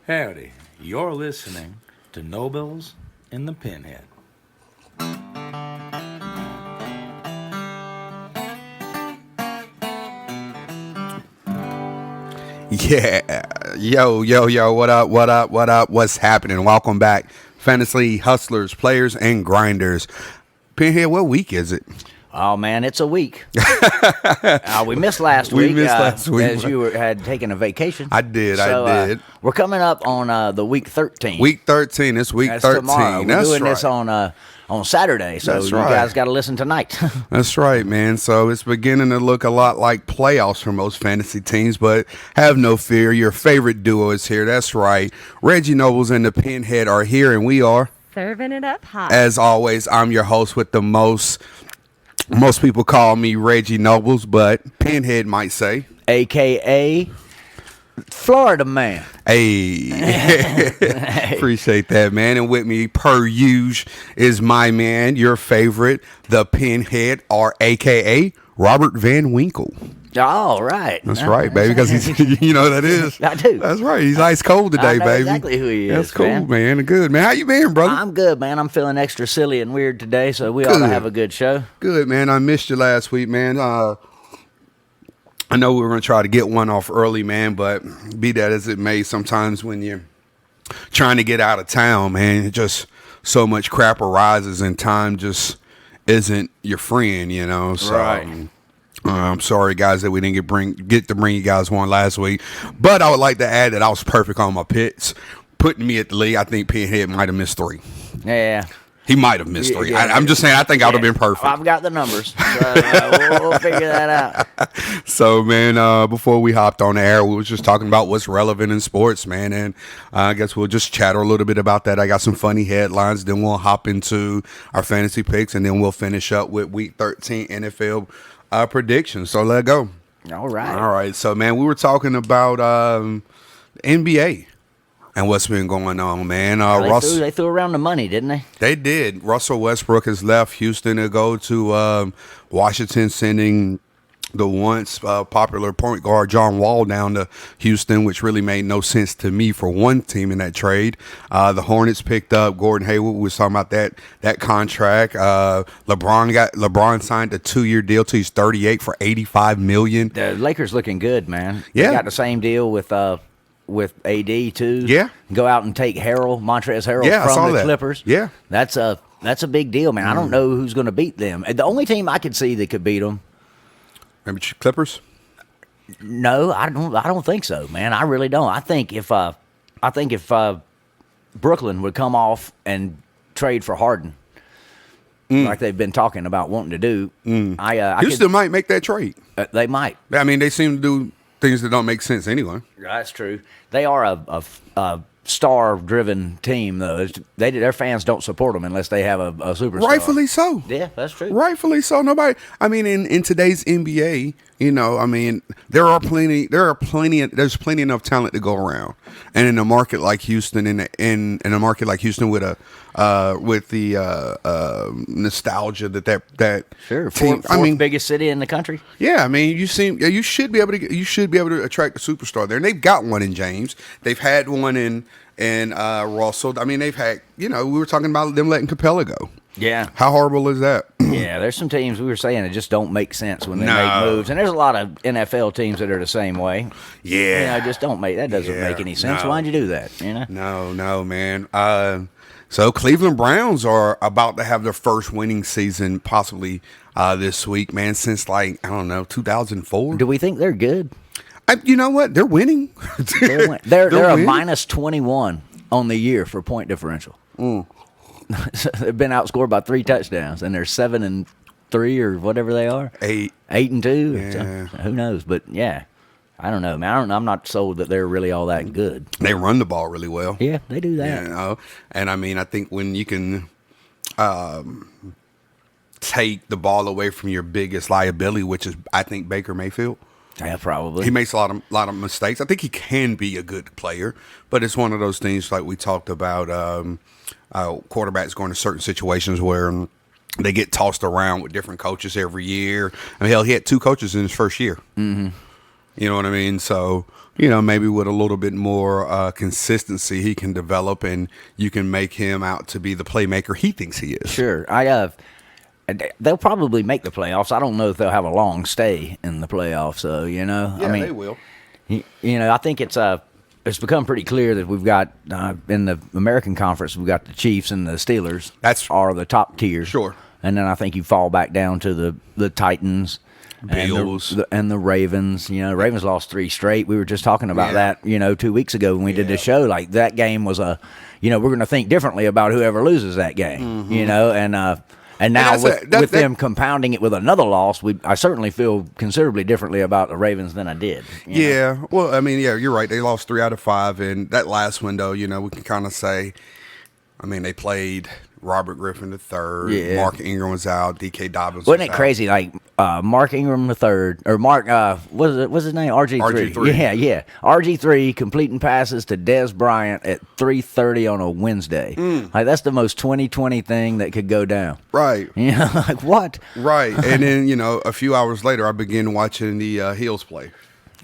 Howdy, you're listening to Nobles in the Pinhead. Yeah. Yo. What up? What's happening? Welcome back. Fantasy hustlers, players, and grinders. Pinhead, what week is it? Oh, man, it's a week. We missed last We week. missed last week. As you had taken a vacation. I did. We're coming up on the week 13. Week 13. It's week That's 13. tomorrow. We're That's doing right. this on Saturday, so That's you right. guys got to listen tonight. That's right, man. So it's beginning to look a lot like playoffs for most fantasy teams, but have no fear. Your favorite duo is here. That's right. Reggie Nobles and the Pinhead are here, and we are Serving it up hot. As always, I'm your host with the most. Most people call me Reggie Nobles, but Pinhead might say, A.K.A. Florida Man. hey. Appreciate that, man. And with me, per usual, is my man, your favorite, the Pinhead, or A.K.A. Robert Van Winkle. All right. That's right, baby, because he's, you know who that is. I do. That's right. He's ice cold today, I know baby. exactly who he is. That's cool, man. Good, man. How you been, brother? I'm good, man. I'm feeling extra silly and weird today, so we ought to have a good show. Good, man. I missed you last week, man. I know we were going to try to get one off early, man, but be that as it may, sometimes when you're trying to get out of town, man, it just so much crap arises and time just isn't your friend, you know? So, Right. I'm sorry, guys, that we didn't get to bring you guys one last week. But I would like to add that I was perfect on my picks. Putting me at the lead, I think Pinhead might have missed 3. Yeah. He might have missed 3. Yeah. I'm just saying, I think I would have been perfect. I've got the numbers, so we'll figure that out. So, man, before we hopped on the air, we was just talking about what's relevant in sports, man, and I guess we'll just chatter a little bit about that. I got some funny headlines, then we'll hop into our fantasy picks, and then we'll finish up with Week 13 NFL predictions. So, let's go. All right. All right. So, man, we were talking about NBA and what's been going on, man. They threw around the money, didn't they? They did. Russell Westbrook has left Houston to go to Washington, sending the once popular point guard John Wall down to Houston, which really made no sense to me for one team in that trade. The Hornets picked up Gordon Hayward. We was talking about that contract. LeBron signed a 2-year deal till he's 38 for $85 million. The Lakers looking good, man. Yeah. They got the same deal with AD too. Yeah. Go out and take Montrezl Harrell Yeah, I saw from the that. Clippers. Yeah. That's a big deal, man. I don't know who's going to beat them. The only team I could see that could beat them. Maybe Clippers? No, I don't think so, man. I really don't. I think if Brooklyn would come off and trade for Harden, like they've been talking about wanting to do, Houston might make that trade. They might. I mean, they seem to do things that don't make sense anyway. That's true. They are a star-driven team, though. Their fans don't support them unless they have a superstar. Rightfully so. Yeah, that's true. Rightfully so. Nobody. I mean, in today's NBA, you know, I mean, there's plenty enough talent to go around, and in a market like Houston, in a market like Houston with the nostalgia that Sure. team. Fourth biggest city in the country. Yeah, I mean, you should be able to attract a superstar there, and they've got one in James. They've had one in Russell. I mean, they've had. You know, we were talking about them letting Capella go. Yeah. How horrible is that? Yeah, there's some teams we were saying that just don't make sense when they No. make moves, and there's a lot of NFL teams that are the same way. Yeah, You know, just don't make that doesn't Yeah, make any sense. no. Why'd you do that? You know. No, man. So Cleveland Browns are about to have their first winning season possibly this week, man, since I don't know, 2004. Do we think they're good? You know what? They're winning. They're a winning. minus 21 on the year for point differential. They've been outscored by 3 touchdowns, and they're 7-3 or whatever they are. 8-2. Yeah. So, who knows? But yeah, I don't know, man. I'm not sold that they're really all that good. They run the ball really well. Yeah, they do that. You know, and I mean, I think when you can take the ball away from your biggest liability, which is, I think, Baker Mayfield. Yeah, probably. He makes a lot of mistakes. I think he can be a good player, but it's one of those things like we talked about. Quarterbacks going to certain situations where they get tossed around with different coaches every year. I mean, hell, he had 2 coaches in his first year. Mm-hmm. You know what I mean? So, you know, maybe with a little bit more consistency, he can develop, and you can make him out to be the playmaker he thinks he is. Sure. They'll probably make the playoffs. I don't know if they'll have a long stay in the playoffs, though, you know? Yeah, I mean, they will. You know, I think it's become pretty clear that we've got, in the American Conference, we've got the Chiefs and the Steelers. Are the top tiers. Sure. And then I think you fall back down to the Titans. Bills. And the Ravens. You know, Ravens lost 3 straight. We were just talking about that, you know, 2 weeks ago when we did the show. Like, that game was you know, we're going to think differently about whoever loses that game, you know, and now with them compounding it with another loss, I certainly feel considerably differently about the Ravens than I did. Yeah. Know? Well, I mean, yeah, you're right. They lost 3 out of 5. And that last window, you know, we can kind of say, I mean, they played Robert Griffin III. Yeah. Mark Ingram was out. D.K. Dobbins Wasn't it crazy? Like, Mark Ingram III, or Mark, what's his name? RG3. RG3. Yeah. RG3 completing passes to Dez Bryant at 3:30 on a Wednesday. Like, that's the most 2020 thing that could go down. Right. You know, like, what? Right. And then, you know, a few hours later, I began watching the Heels play.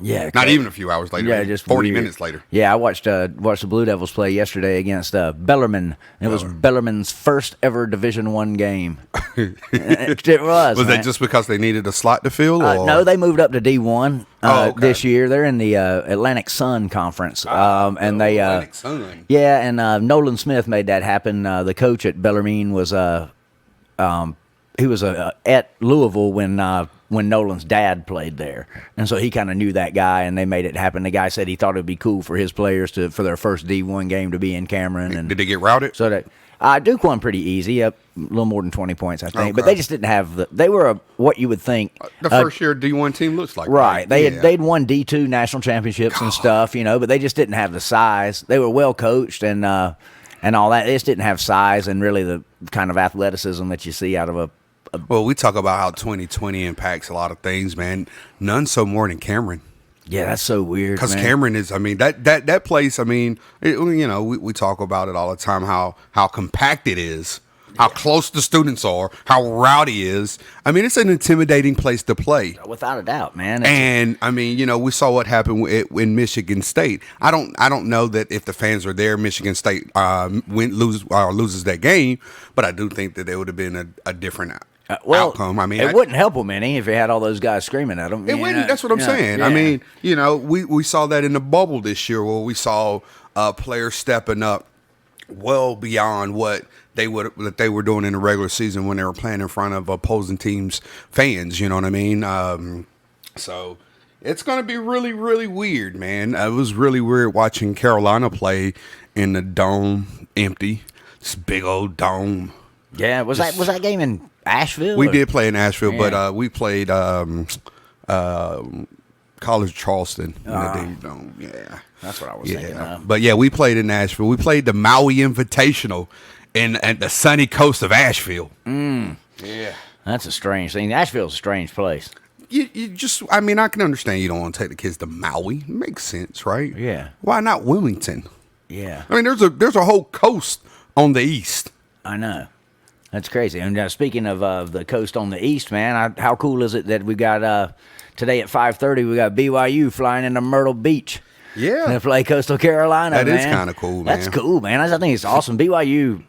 Yeah, not even a few hours later. Yeah, just 40 minutes later. Yeah, I watched the Blue Devils play yesterday against Bellarmine. It was Bellarmine's first ever Division I game. It was. Was that just because they needed a slot to fill? No, they moved up to D1 this year. They're in the Atlantic Sun Conference, and they Atlantic Sun. Yeah, and Nolan Smith made that happen. The coach at Bellarmine was he was at Louisville when Nolan's dad played there, and so he kind of knew that guy, and they made it happen. The guy said he thought it'd be cool for his players for their first D1 game to be in Cameron. And did they get routed? So that Duke won pretty easy, up a little more than 20 points, I think. But they just didn't have they were what you would think the first year D1 team looks like. Right, they'd won D2 national championships and stuff, you know, but they just didn't have the size. They were well coached and all that. They just didn't have size and really the kind of athleticism that you see out of a. Well, we talk about how 2020 impacts a lot of things, man. None so more than Cameron. Yeah, that's so weird. Because Cameron is, I mean, that place, I mean, you know, we talk about it all the time, how compact it is, how close the students are, how rowdy it is. I mean, it's an intimidating place to play. Without a doubt, man. And I mean, you know, we saw what happened in Michigan State. I don't know that if the fans were there, Michigan State loses that game, but I do think that there would have been a different outcome. I mean, it wouldn't help them any if you had all those guys screaming at them. It wouldn't. That's what I'm saying. Yeah. I mean, you know, we saw that in the bubble this year, where we saw players stepping up well beyond what they were doing in the regular season when they were playing in front of opposing teams' fans. You know what I mean? So it's going to be really, really weird, man. It was really weird watching Carolina play in the dome, empty, this big old dome. Yeah, was that game in Asheville? We did play in Asheville, but we played College Charleston in the Davy Dome. Yeah, that's what I was thinking of. But yeah, we played in Asheville. We played the Maui Invitational at the sunny coast of Asheville. Yeah, that's a strange thing. Asheville's a strange place. You just, I mean, I can understand you don't want to take the kids to Maui. It makes sense, right? Yeah. Why not Wilmington? Yeah. I mean, there's a whole coast on the east. I know. That's crazy. And speaking of the coast on the east, man, how cool is it that we got today at 5:30 we got BYU flying into Myrtle Beach. Yeah, to play Coastal Carolina. That man. is kind of cool, man. That's cool, man. I think it's awesome. BYU,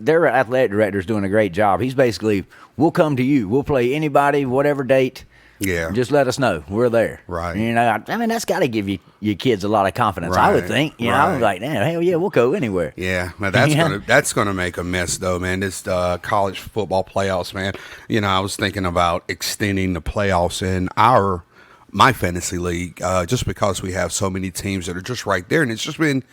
their athletic director is doing a great job. He's basically, we'll come to you. We'll play anybody, whatever date. Yeah. Just let us know. We're there. Right. You know, I mean, that's got to give your kids a lot of confidence, right. I would think. You know, I'm like, damn, hell yeah, we'll go anywhere. Yeah. Now that's gonna make a mess, though, man. This college football playoffs, man. You know, I was thinking about extending the playoffs in my fantasy league, just because we have so many teams that are just right there, and it's been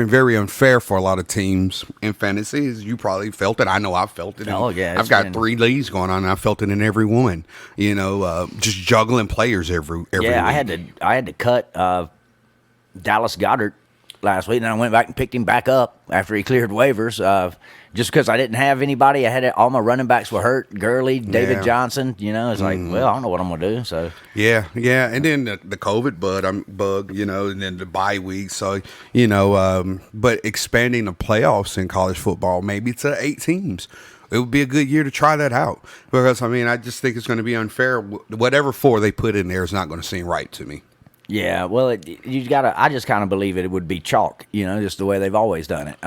very unfair for a lot of teams in fantasy. As you probably felt it. I know I felt it. Oh yeah, I've got 3 leagues going on, and I felt it in every one. You know, just juggling players every week. I had to cut Dallas Goedert last week, and I went back and picked him back up after he cleared waivers. Just because I didn't have anybody, all my running backs were hurt. Gurley, David Johnson, you know, it's like, well, I don't know what I'm gonna do. So yeah, and then the COVID bug, you know, and then the bye week. So you know, but expanding the playoffs in college football maybe to 8 teams. it would be a good year to try that out because I mean I just think it's going to be unfair. Whatever 4 they put in there is not going to seem right to me. Yeah, well, you gotta. I just kind of believe it would be chalk, just the way they've always done it.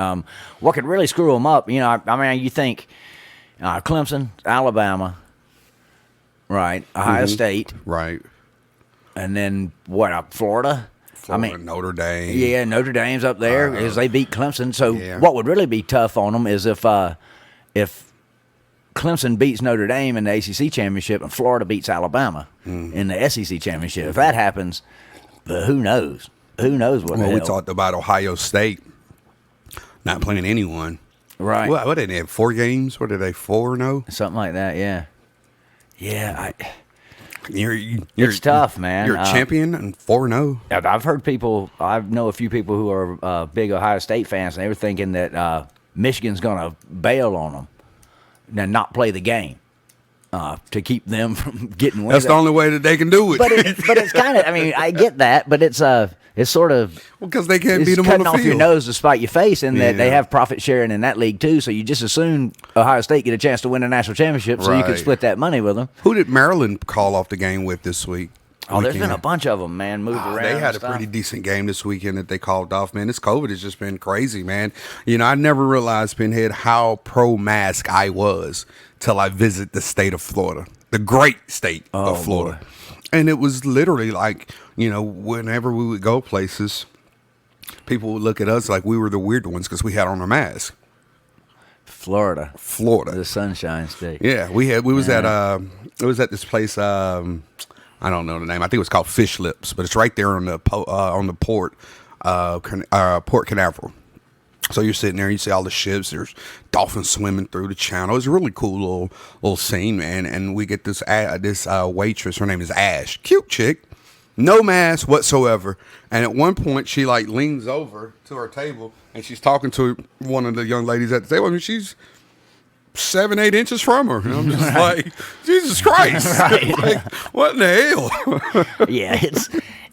What could really screw them up, I mean, you think Clemson, Alabama, right, Ohio State, Right. and then what? Florida. I mean, Notre Dame. yeah, Notre Dame's up there as they beat Clemson. So Yeah. what would really be tough on them is if Clemson beats Notre Dame in the ACC championship and Florida beats Alabama in the SEC championship. If that happens. But who knows? Who knows what? Well, we talked about Ohio State not playing anyone. Right. What did they have? 4 games? What did they 4-0? Something like that. Yeah. Yeah. You're It's tough, man. You're a champion and 4-0. I've heard people. I know a few people who are big Ohio State fans, and they were thinking that Michigan's going to bail on them and not play the game to keep them from getting wins. That's the only way that they can do it. But it's kind of. I mean, I get that, but it's sort of because they can't it's beat them on cutting the off field. your nose to spite your face, in that they Yeah. have profit sharing in that league too. So you just assume Ohio State get a chance to win a national championship, so you can Right. split that money with them. Who did Maryland call off the game with this week? Oh, there's been Weekend? a bunch of them, man, moved around. They had and a stuff. pretty decent game this weekend that they called off, man. This COVID has just been crazy, man. I never realized, Pinhead, how pro-mask I was till I visit the state of Florida, the great state of Florida. boy. And it was literally like, whenever we would go places, people would look at us like we were the weird ones because we had on a mask. Florida, Florida. the Sunshine State. Yeah, we was at this place. I don't know the name. I think it was called Fish Lips, but it's right there on the port Canaveral. So you're sitting there, you see all the ships. There's dolphins swimming through the channel. It's a really cool little scene, man. And we get this waitress. Her name is Ash, cute chick, no mask whatsoever. And at one point, she leans over to her table and she's talking to one of the young ladies at the table. I mean, she's 7-8 inches from her. And I'm just like, Jesus Christ. Right. What in the hell? Yeah,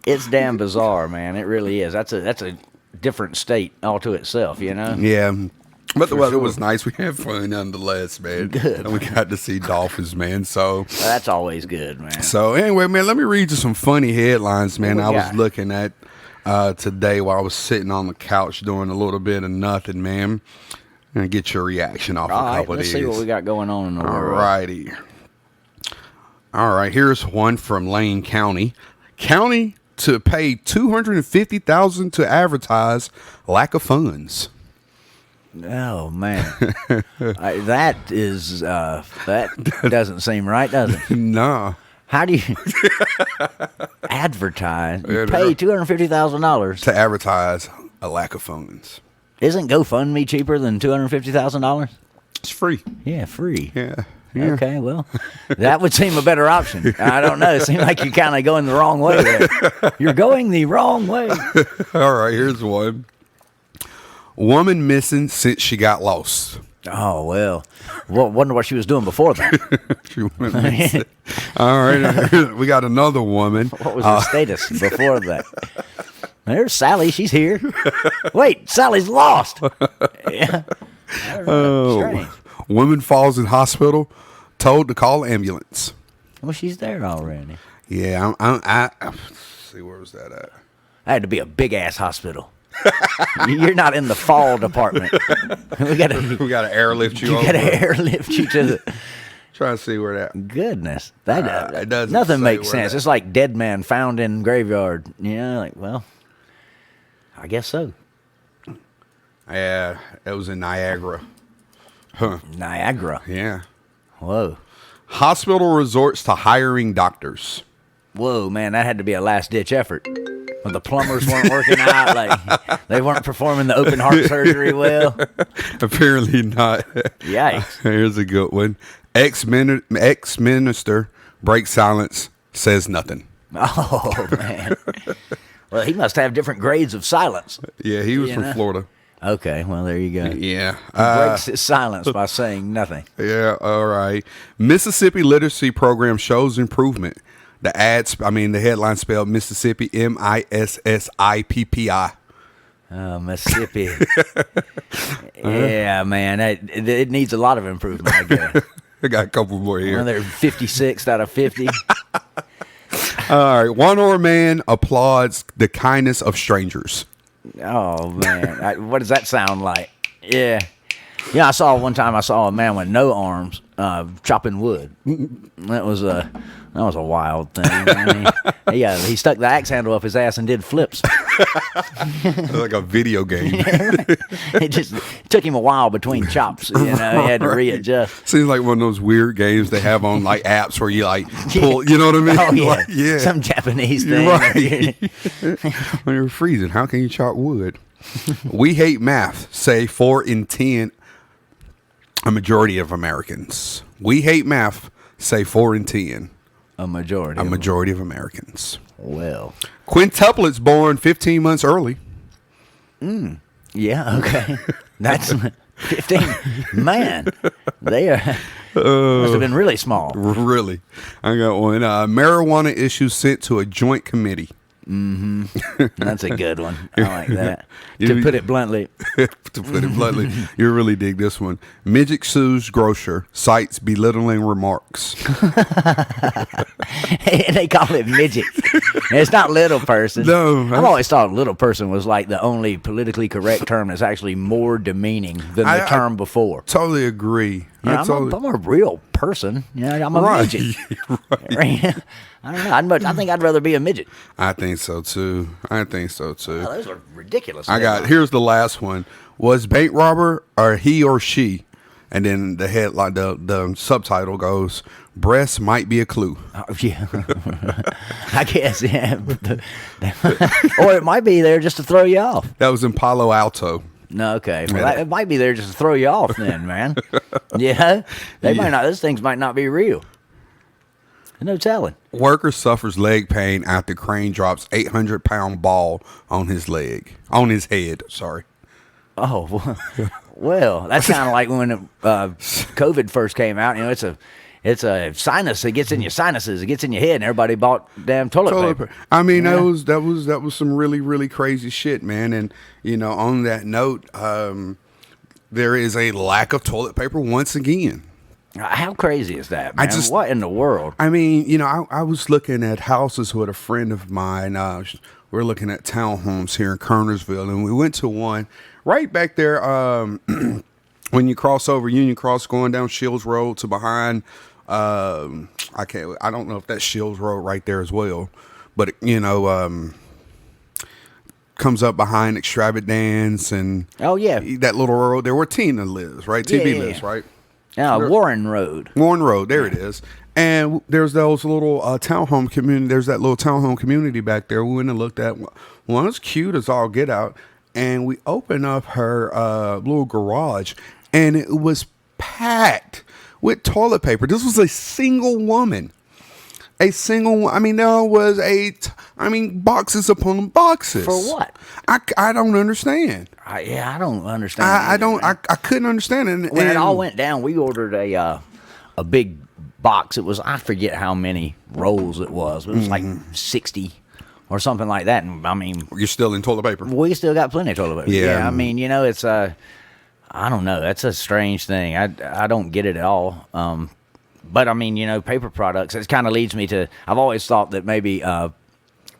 it's damn bizarre, man. It really is. That's a different state all to itself, Yeah. But the weather was nice. We had fun nonetheless, man. Good. And we got to see dolphins, man. So That's always good, man. anyway, man, let me read you some funny headlines, man. What we I was got? looking at today while I was sitting on the couch doing a little bit of nothing, man. And get your reaction off All a right, couple of let's these. see what we got going on in the All world. righty. All right, here's one from Lane County. County to pay $250,000 to advertise lack of funds. Oh man, that doesn't seem right, does it? Nah. How do you advertise? You Yeah, pay $250,000. To advertise a lack of funds. Isn't GoFundMe cheaper than $250,000? It's free. Yeah, free. Yeah. Okay, well, that would seem a better option. I don't know. It seems like you're kind of going the wrong way there. You're going the wrong way. All right, here's one. Woman missing since she got lost. Oh, well, wonder what she was doing before that. She went missing. All right, we got another woman. What was her status before that? There's Sally. She's here. Wait, Sally's lost. Yeah. Strange. Woman falls in hospital, told to call ambulance. Well, she's there already. Yeah, let's see, where was that at? That had to be a big ass hospital. You're not in the fall department. we gotta airlift you over. gotta airlift you to the Try to see where that. goodness. That It doesn't nothing say makes where sense. that- It's like dead man found in graveyard. Well, I guess so. Yeah, it was in Niagara. Huh. Niagara. Yeah. Whoa. Hospital resorts to hiring doctors. Whoa, man, that had to be a last ditch effort. When the plumbers weren't working out, like they weren't performing the open heart surgery well. Apparently not. Yikes. Here's a good one. Ex-minister breaks silence, says nothing. Oh man. Well, he must have different grades of silence. Yeah, he was You from know? Florida. Okay, well there you go. Yeah. Breaks his silence by saying nothing. Yeah, all right. Mississippi literacy program shows improvement. The headline spelled Mississippi, Missippi. Mississippi. Yeah, man, it needs a lot of improvement, I guess. I got a couple more here. Well, they're 56 out of 50. All right. One-armed man applauds the kindness of strangers. Oh man, what does that sound like? Yeah, I saw one time. I saw a man with no arms chopping wood. That was a wild thing. I mean, he stuck the axe handle up his ass and did flips. Like a video game. It just took him a while between chops. He had to readjust. Seems like one of those weird games they have on like apps where you like pull. You know what I mean? Oh yeah, Like, yeah. Some Japanese thing. Right. When you're freezing, how can you chop wood? We hate math. Say 4 in 10. A majority of Americans. We hate math. Say 4 in 10. A majority. A majority of Americans. Well, Quintuplets born 15 months early. yeah, okay. That's 15. Man, they must have been really small. Really? I got one. Marijuana issue sent to a joint committee. That's a good one. I like that. To put it bluntly. To put it bluntly, you really dig this one. Midget sues grocer, cites belittling remarks. They call it midget. It's not little person. No. I've always thought little person was like the only politically correct term that's actually more demeaning than the term before. Totally agree. I'm a real person. I'm a midget. Right. I don't know. I think I'd rather be a midget. I think so too. Oh, those are ridiculous. Here's the last one. Was bank robber or he or she? And then the headline, the subtitle goes, breasts might be a clue. Yeah. I guess, yeah. Or it might be there just to throw you off. That was in Palo Alto. No, okay. Well, it might be there just to throw you off then, man. Yeah. Might not, those things might not be real. No telling. Worker suffers leg pain after crane drops 800-pound ball on his head. Sorry. Oh, well, that's kind of like when COVID first came out. It's a sinus. It gets in your sinuses. It gets in your head, and everybody bought damn toilet paper. I mean, that was some really, really crazy shit, man. And on that note, there is a lack of toilet paper once again. How crazy is that, man? What in the world? I mean, I was looking at houses with a friend of mine. We're looking at townhomes here in Kernersville, and we went to one right back there when you cross over Union Cross going down Shields Road to behind. I don't know if that's Shields Road right there as well, but comes up behind Extravagance and that little road there where Tina lives, right? TV lives, right? Warren Road. Warren Road, there it is. And there's those little townhome community. There's that little townhome community back there. We went and looked at one. It's cute as all get out. And we opened up her little garage, and it was packed with toilet paper. This was a single woman. There was boxes upon boxes. For what? I don't understand. I don't understand. I couldn't understand it. When it all went down, we ordered a big box. It was, I forget how many rolls it was. It was like 60 or something like that. And I mean, you're still in toilet paper. We still got plenty of toilet paper. Yeah. I mean, it's I don't know. That's a strange thing. I don't get it at all. But I mean, paper products. It kind of leads me to. I've always thought that maybe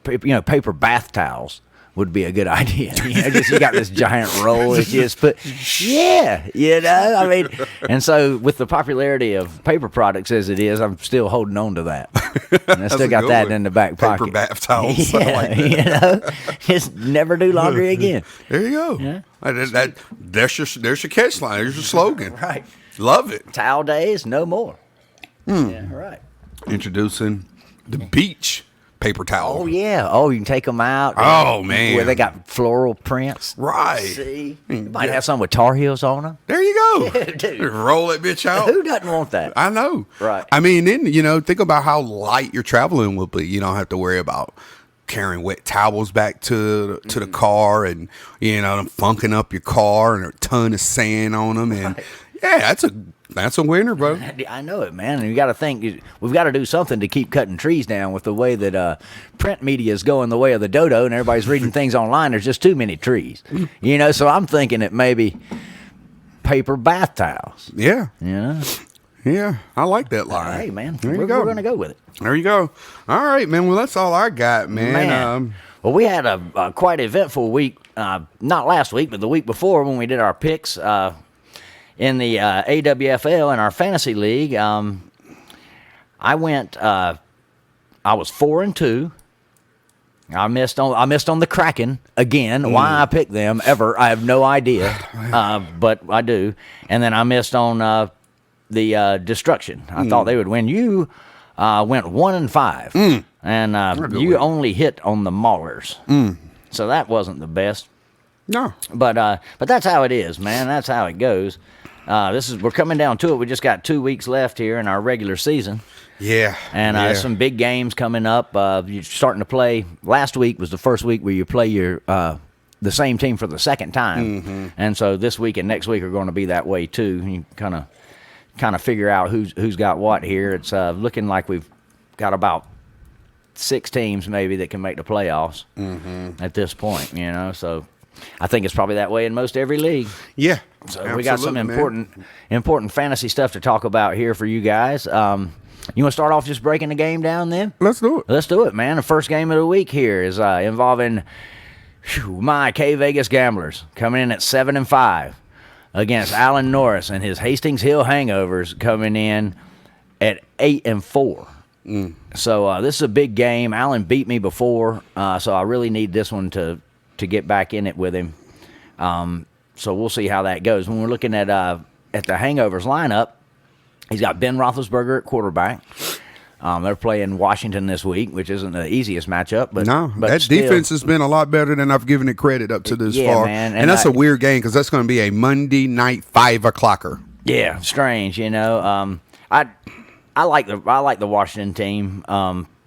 paper bath towels would be a good idea. Just you got this giant roll that you just put. Yeah, I mean, and so with the popularity of paper products as it is, I'm still holding on to that. And I still got that in the back pocket. Paper bath towels. Yeah, just never do laundry again. There you go. Yeah. There's your catch line. There's your slogan. Right. Love it. Towel days, no more. Yeah, right. Introducing the beach paper towel. Oh, yeah. Oh, you can take them out. Oh, man. Where they got floral prints. Right. See? You might have some with Tar Heels on them. There you go. Yeah, dude. Roll that bitch out. Who doesn't want that? I know. Right. I mean, then, think about how light your traveling will be. You don't have to worry about carrying wet towels back to the car and, them funking up your car and a ton of sand on them. And, yeah, That's a winner, bro. I know it, man. And you got to think we've got to do something to keep cutting trees down with the way that print media is going the way of the dodo, and everybody's reading things online. There's just too many trees, So I'm thinking it maybe paper bath towels. Yeah. Yeah. Yeah. I like that line. Hey, man. There you We're go. going to go with it. There you go. All right, man. Well, that's all I got, man. Well, we had a quite eventful week. Not last week, but the week before when we did our picks in the AWFL in our fantasy league. I went. I was 4-2. I missed on the Kraken again. Why I picked them ever, I have no idea, but I do. And then I missed on the Destruction. I thought they would win. You went 1-5, and you only hit on the Maulers, so that wasn't the best. No, but that's how it is, man. That's how it goes. We're coming down to it. We just got 2 weeks left here in our regular season. Yeah. And there's some big games coming up. You're starting to play. Last week was the first week where you play your the same team for the second time. And so this week and next week are going to be that way too. You kind of figure out who's got what here. It's looking like we've got about 6 teams maybe that can make the playoffs at this point, So I think it's probably that way in most every league. Yeah. So we got some important fantasy stuff to talk about here for you guys. You want to start off just breaking the game down then? Let's do it. Let's do it, man. The first game of the week here is involving my K Vegas Gamblers coming in at 7-5 against Alan Norris and his Hastings Hill Hangovers coming in at 8-4. So this is a big game. Alan beat me before, so I really need this one to get back in it with him. So we'll see how that goes. When we're looking at the Hangovers lineup, he's got Ben Roethlisberger at quarterback. They're playing Washington this week, which isn't the easiest matchup. But that still, defense has been a lot better than I've given it credit up to this far. Man, and that's a weird game because that's going to be a Monday night 5:00. Yeah, strange. I like the Washington team.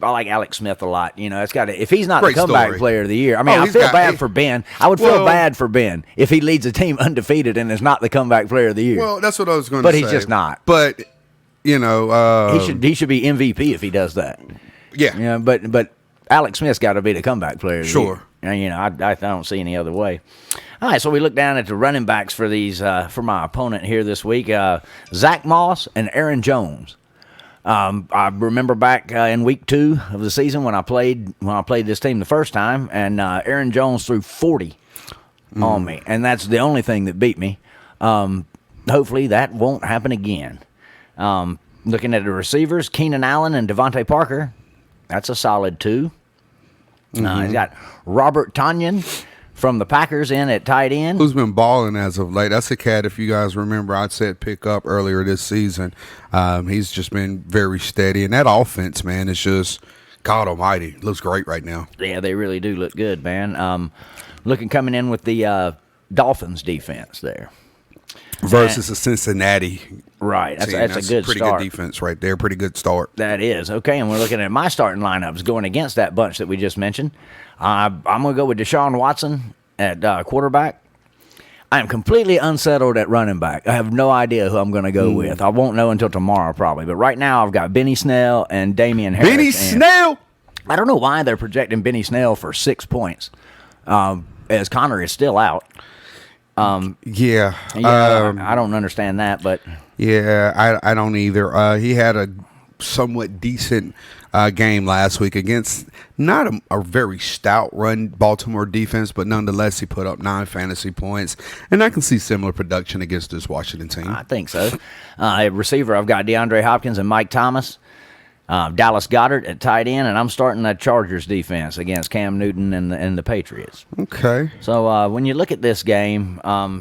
I like Alex Smith a lot. It's got if he's not Great the comeback story. player of the year. I mean, I feel bad for Ben. I would feel bad for Ben if he leads a team undefeated and is not the comeback player of the year. Well, that's what I was going to say. But he's just not. But he should be MVP if he does that. Yeah. But Alex Smith's got to be the comeback player of the year. Sure. And, I don't see any other way. All right, so we look down at the running backs for these for my opponent here this week. Zach Moss and Aaron Jones. I remember back in week 2 of the season when I played this team the first time, and Aaron Jones threw 40 on me, and that's the only thing that beat me. Hopefully that won't happen again. Looking at the receivers, Keenan Allen and Devontae Parker, that's a solid 2. He's got Robert Tonyan from the Packers in at tight end. Who's been balling as of late. That's a cat, if you guys remember, I said pick up earlier this season. He's just been very steady. And that offense, man, is just, God almighty, looks great right now. Yeah, they really do look good, man. Coming in with the Dolphins defense there. Versus a Cincinnati. Right, that's a good pretty start. Good defense right there. Pretty good start. That is. Okay, and we're looking at my starting lineups going against that bunch that we just mentioned. I'm going to go with Deshaun Watson at quarterback. I am completely unsettled at running back. I have no idea who I'm going to go with. I won't know until tomorrow probably. But right now I've got Benny Snell and Damian Harris. Benny Snell? I don't know why they're projecting Benny Snell for 6 points as Connor is still out. I don't understand that, but yeah, I don't either. He had a somewhat decent game last week against not a very stout run Baltimore defense, but nonetheless he put up 9 fantasy points, and I can see similar production against this Washington team. I think so. At receiver, I've got DeAndre Hopkins and Mike Thomas. Dallas Goedert at tight end, and I'm starting that Chargers defense against Cam Newton and the Patriots. Okay. So when you look at this game, I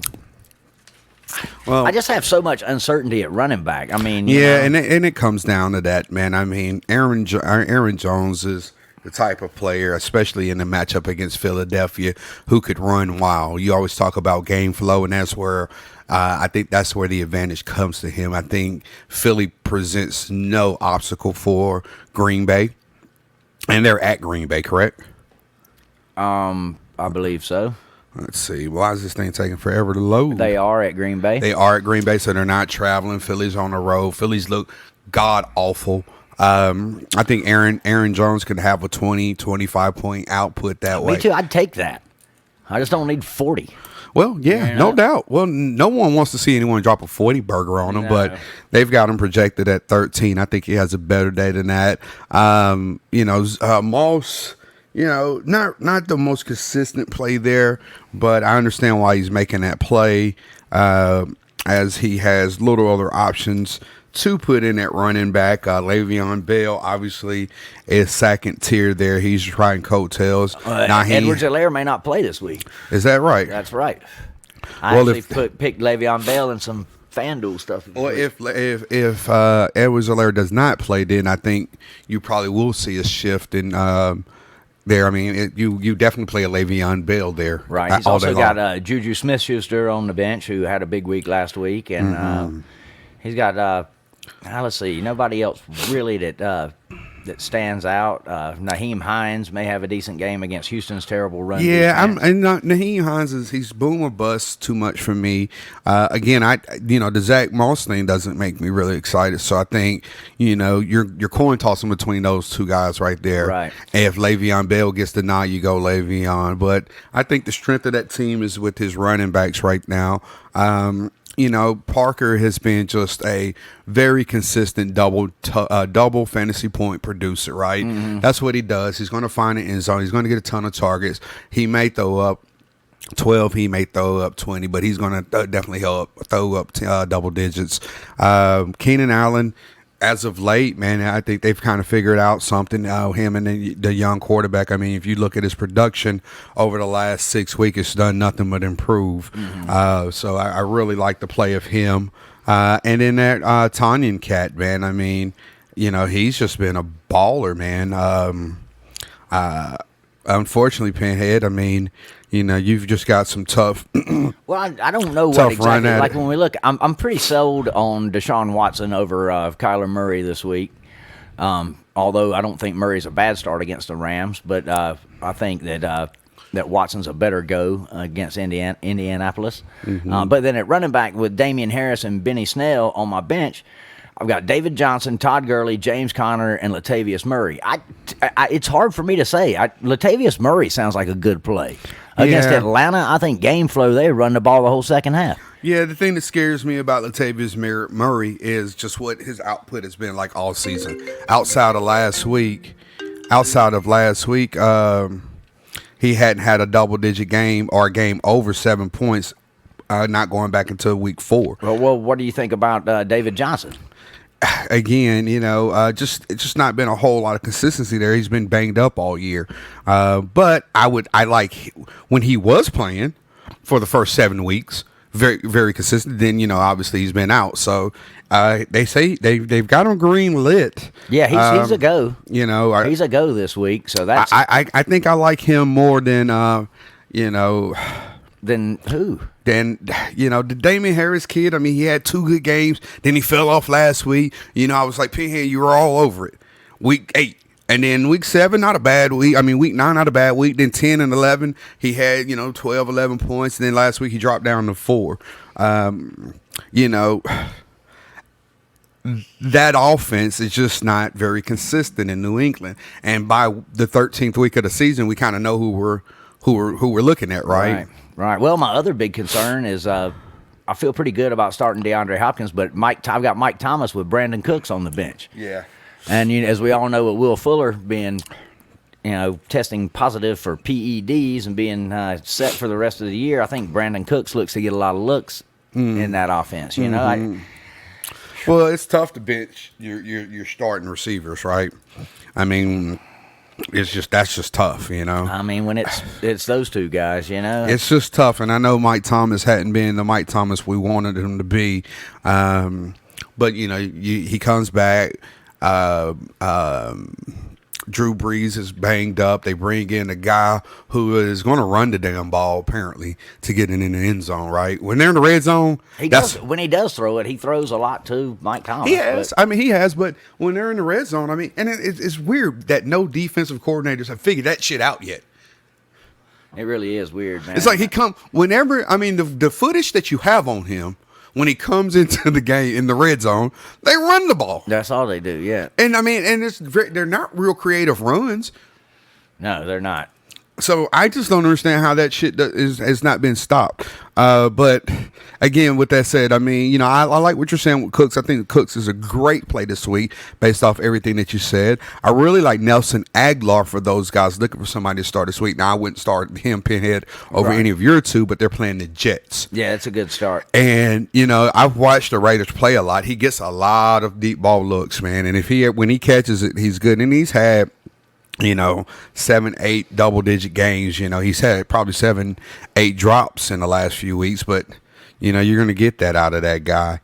just have so much uncertainty at running back. I mean, and it comes down to that, man. I mean, Aaron Jones is the type of player, especially in the matchup against Philadelphia, who could run wild. You always talk about game flow, and that's where I think that's where the advantage comes to him. I think Philly presents no obstacle for Green Bay, and they're at Green Bay, correct? I believe so. Let's see. Why is this thing taking forever to load? They are at Green Bay. They are at Green Bay, so they're not traveling. Philly's on the road. Phillies look god awful. I think Aaron Jones could have a 20, 25 point output that way. Me too. I'd take that. I just don't need 40. Well, yeah, no doubt. Well, no one wants to see anyone drop a 40 burger on him, but they've got him projected at 13. I think he has a better day than that. Moss, not the most consistent play there, but I understand why he's making that play, as he has little other options to put in at running back. Le'Veon Bell obviously is second tier there. He's trying coattails. Edwards-Helaire may not play this week. Is that right? That's right. I picked Le'Veon Bell in some FanDuel stuff. Well, if Edwards-Helaire does not play, then I think you probably will see a shift in there. I mean, you definitely play a Le'Veon Bell there. Right. He's also got Juju Smith-Schuster on the bench, who had a big week last week, and he's got let's see, nobody else really that stands out. Naheem Hines may have a decent game against Houston's terrible run. Yeah, Naheem Hines he's boom or bust too much for me. Again, the Zach Moss thing doesn't make me really excited. So I think you're coin tossing between those two guys right there. Right. And if Le'Veon Bell gets the nod, you go Le'Veon. But I think the strength of that team is with his running backs right now. Parker has been just a very consistent double fantasy point producer, right? Mm-hmm. That's what he does. He's going to find an end zone. He's going to get a ton of targets. He may throw up 12, he may throw up 20, but he's going to definitely throw up double digits. Keenan Allen, as of late, man, I think they've kind of figured out something. Him and the young quarterback. I mean, if you look at his production over the last 6 weeks, it's done nothing but improve. Mm-hmm. So I really like the play of him. And then that Tanyan cat, man. I mean, he's just been a baller, man. Unfortunately, Pinhead, I mean, you've just got some tough. Well, I don't know what exactly. Like when we look, I'm pretty sold on Deshaun Watson over Kyler Murray this week. Although I don't think Murray's a bad start against the Rams, but I think that Watson's a better go against Indianapolis. Mm-hmm. But then at running back with Damian Harris and Benny Snell on my bench, I've got David Johnson, Todd Gurley, James Conner, and Latavius Murray. It's hard for me to say. Latavius Murray sounds like a good play. Against Atlanta, I think game flow, they run the ball the whole second half. Yeah, the thing that scares me about Latavius Murray is just what his output has been like all season. Outside of last week, he hadn't had a double-digit game or a game over 7 points, not going back until week 4. Well, what do you think about David Johnson? Again, it's just not been a whole lot of consistency there. He's been banged up all year. But I like when he was playing for the first 7 weeks, very, very consistent. Then, obviously he's been out. So they say they've got him green lit. Yeah, he's a go. He's a go this week. So that's I think I like him more than Than who? Then, the Damian Harris kid, I mean, he had 2 good games. Then he fell off last week. I was like, Pinhead, you were all over it. Week 8. And then week 7, not a bad week. I mean, week 9, not a bad week. Then 10 and 11, he had, 12, 11 points. And then last week he dropped down to 4. That offense is just not very consistent in New England. And by the 13th week of the season, we kind of know who we're looking at, right? Right. Well, my other big concern is I feel pretty good about starting DeAndre Hopkins, but I've got Mike Thomas with Brandon Cooks on the bench. Yeah. And as we all know, with Will Fuller being, testing positive for PEDs and being set for the rest of the year, I think Brandon Cooks looks to get a lot of looks in that offense. Well, it's tough to bench your starting receivers, right? I mean, that's just tough, I mean, when it's those two guys, It's just tough, and I know Mike Thomas hadn't been the Mike Thomas we wanted him to be, but he comes back. Drew Brees is banged up. They bring in a guy who is going to run the damn ball, apparently, to get in the end zone, right? When they're in the red zone, when he does throw it, he throws a lot to Mike Thomas. He has. But when they're in the red zone, I mean, and it's weird that no defensive coordinators have figured that shit out yet. It really is weird, man. It's like he come whenever. I mean, the footage that you have on him when he comes into the game in the red zone, they run the ball. That's all they do, yeah. And I mean, and they're not real creative runs. No, they're not. So I just don't understand how that shit has not been stopped. But again, with that said, I mean, you know, I like what you're saying with Cooks. I think Cooks is a great play this week based off everything that you said. I really like Nelson Aguilar for those guys looking for somebody to start this week. Now, I wouldn't start him, Pinhead, over any of your two, but they're playing the Jets. Yeah, it's a good start. And, you know, I've watched the Raiders play a lot. He gets a lot of deep ball looks, man. And when he catches it, he's good. And he's had, you know, 7, 8 double-digit games. You know, he's had probably 7, 8 drops in the last few weeks, but, you know, you're going to get that out of that guy.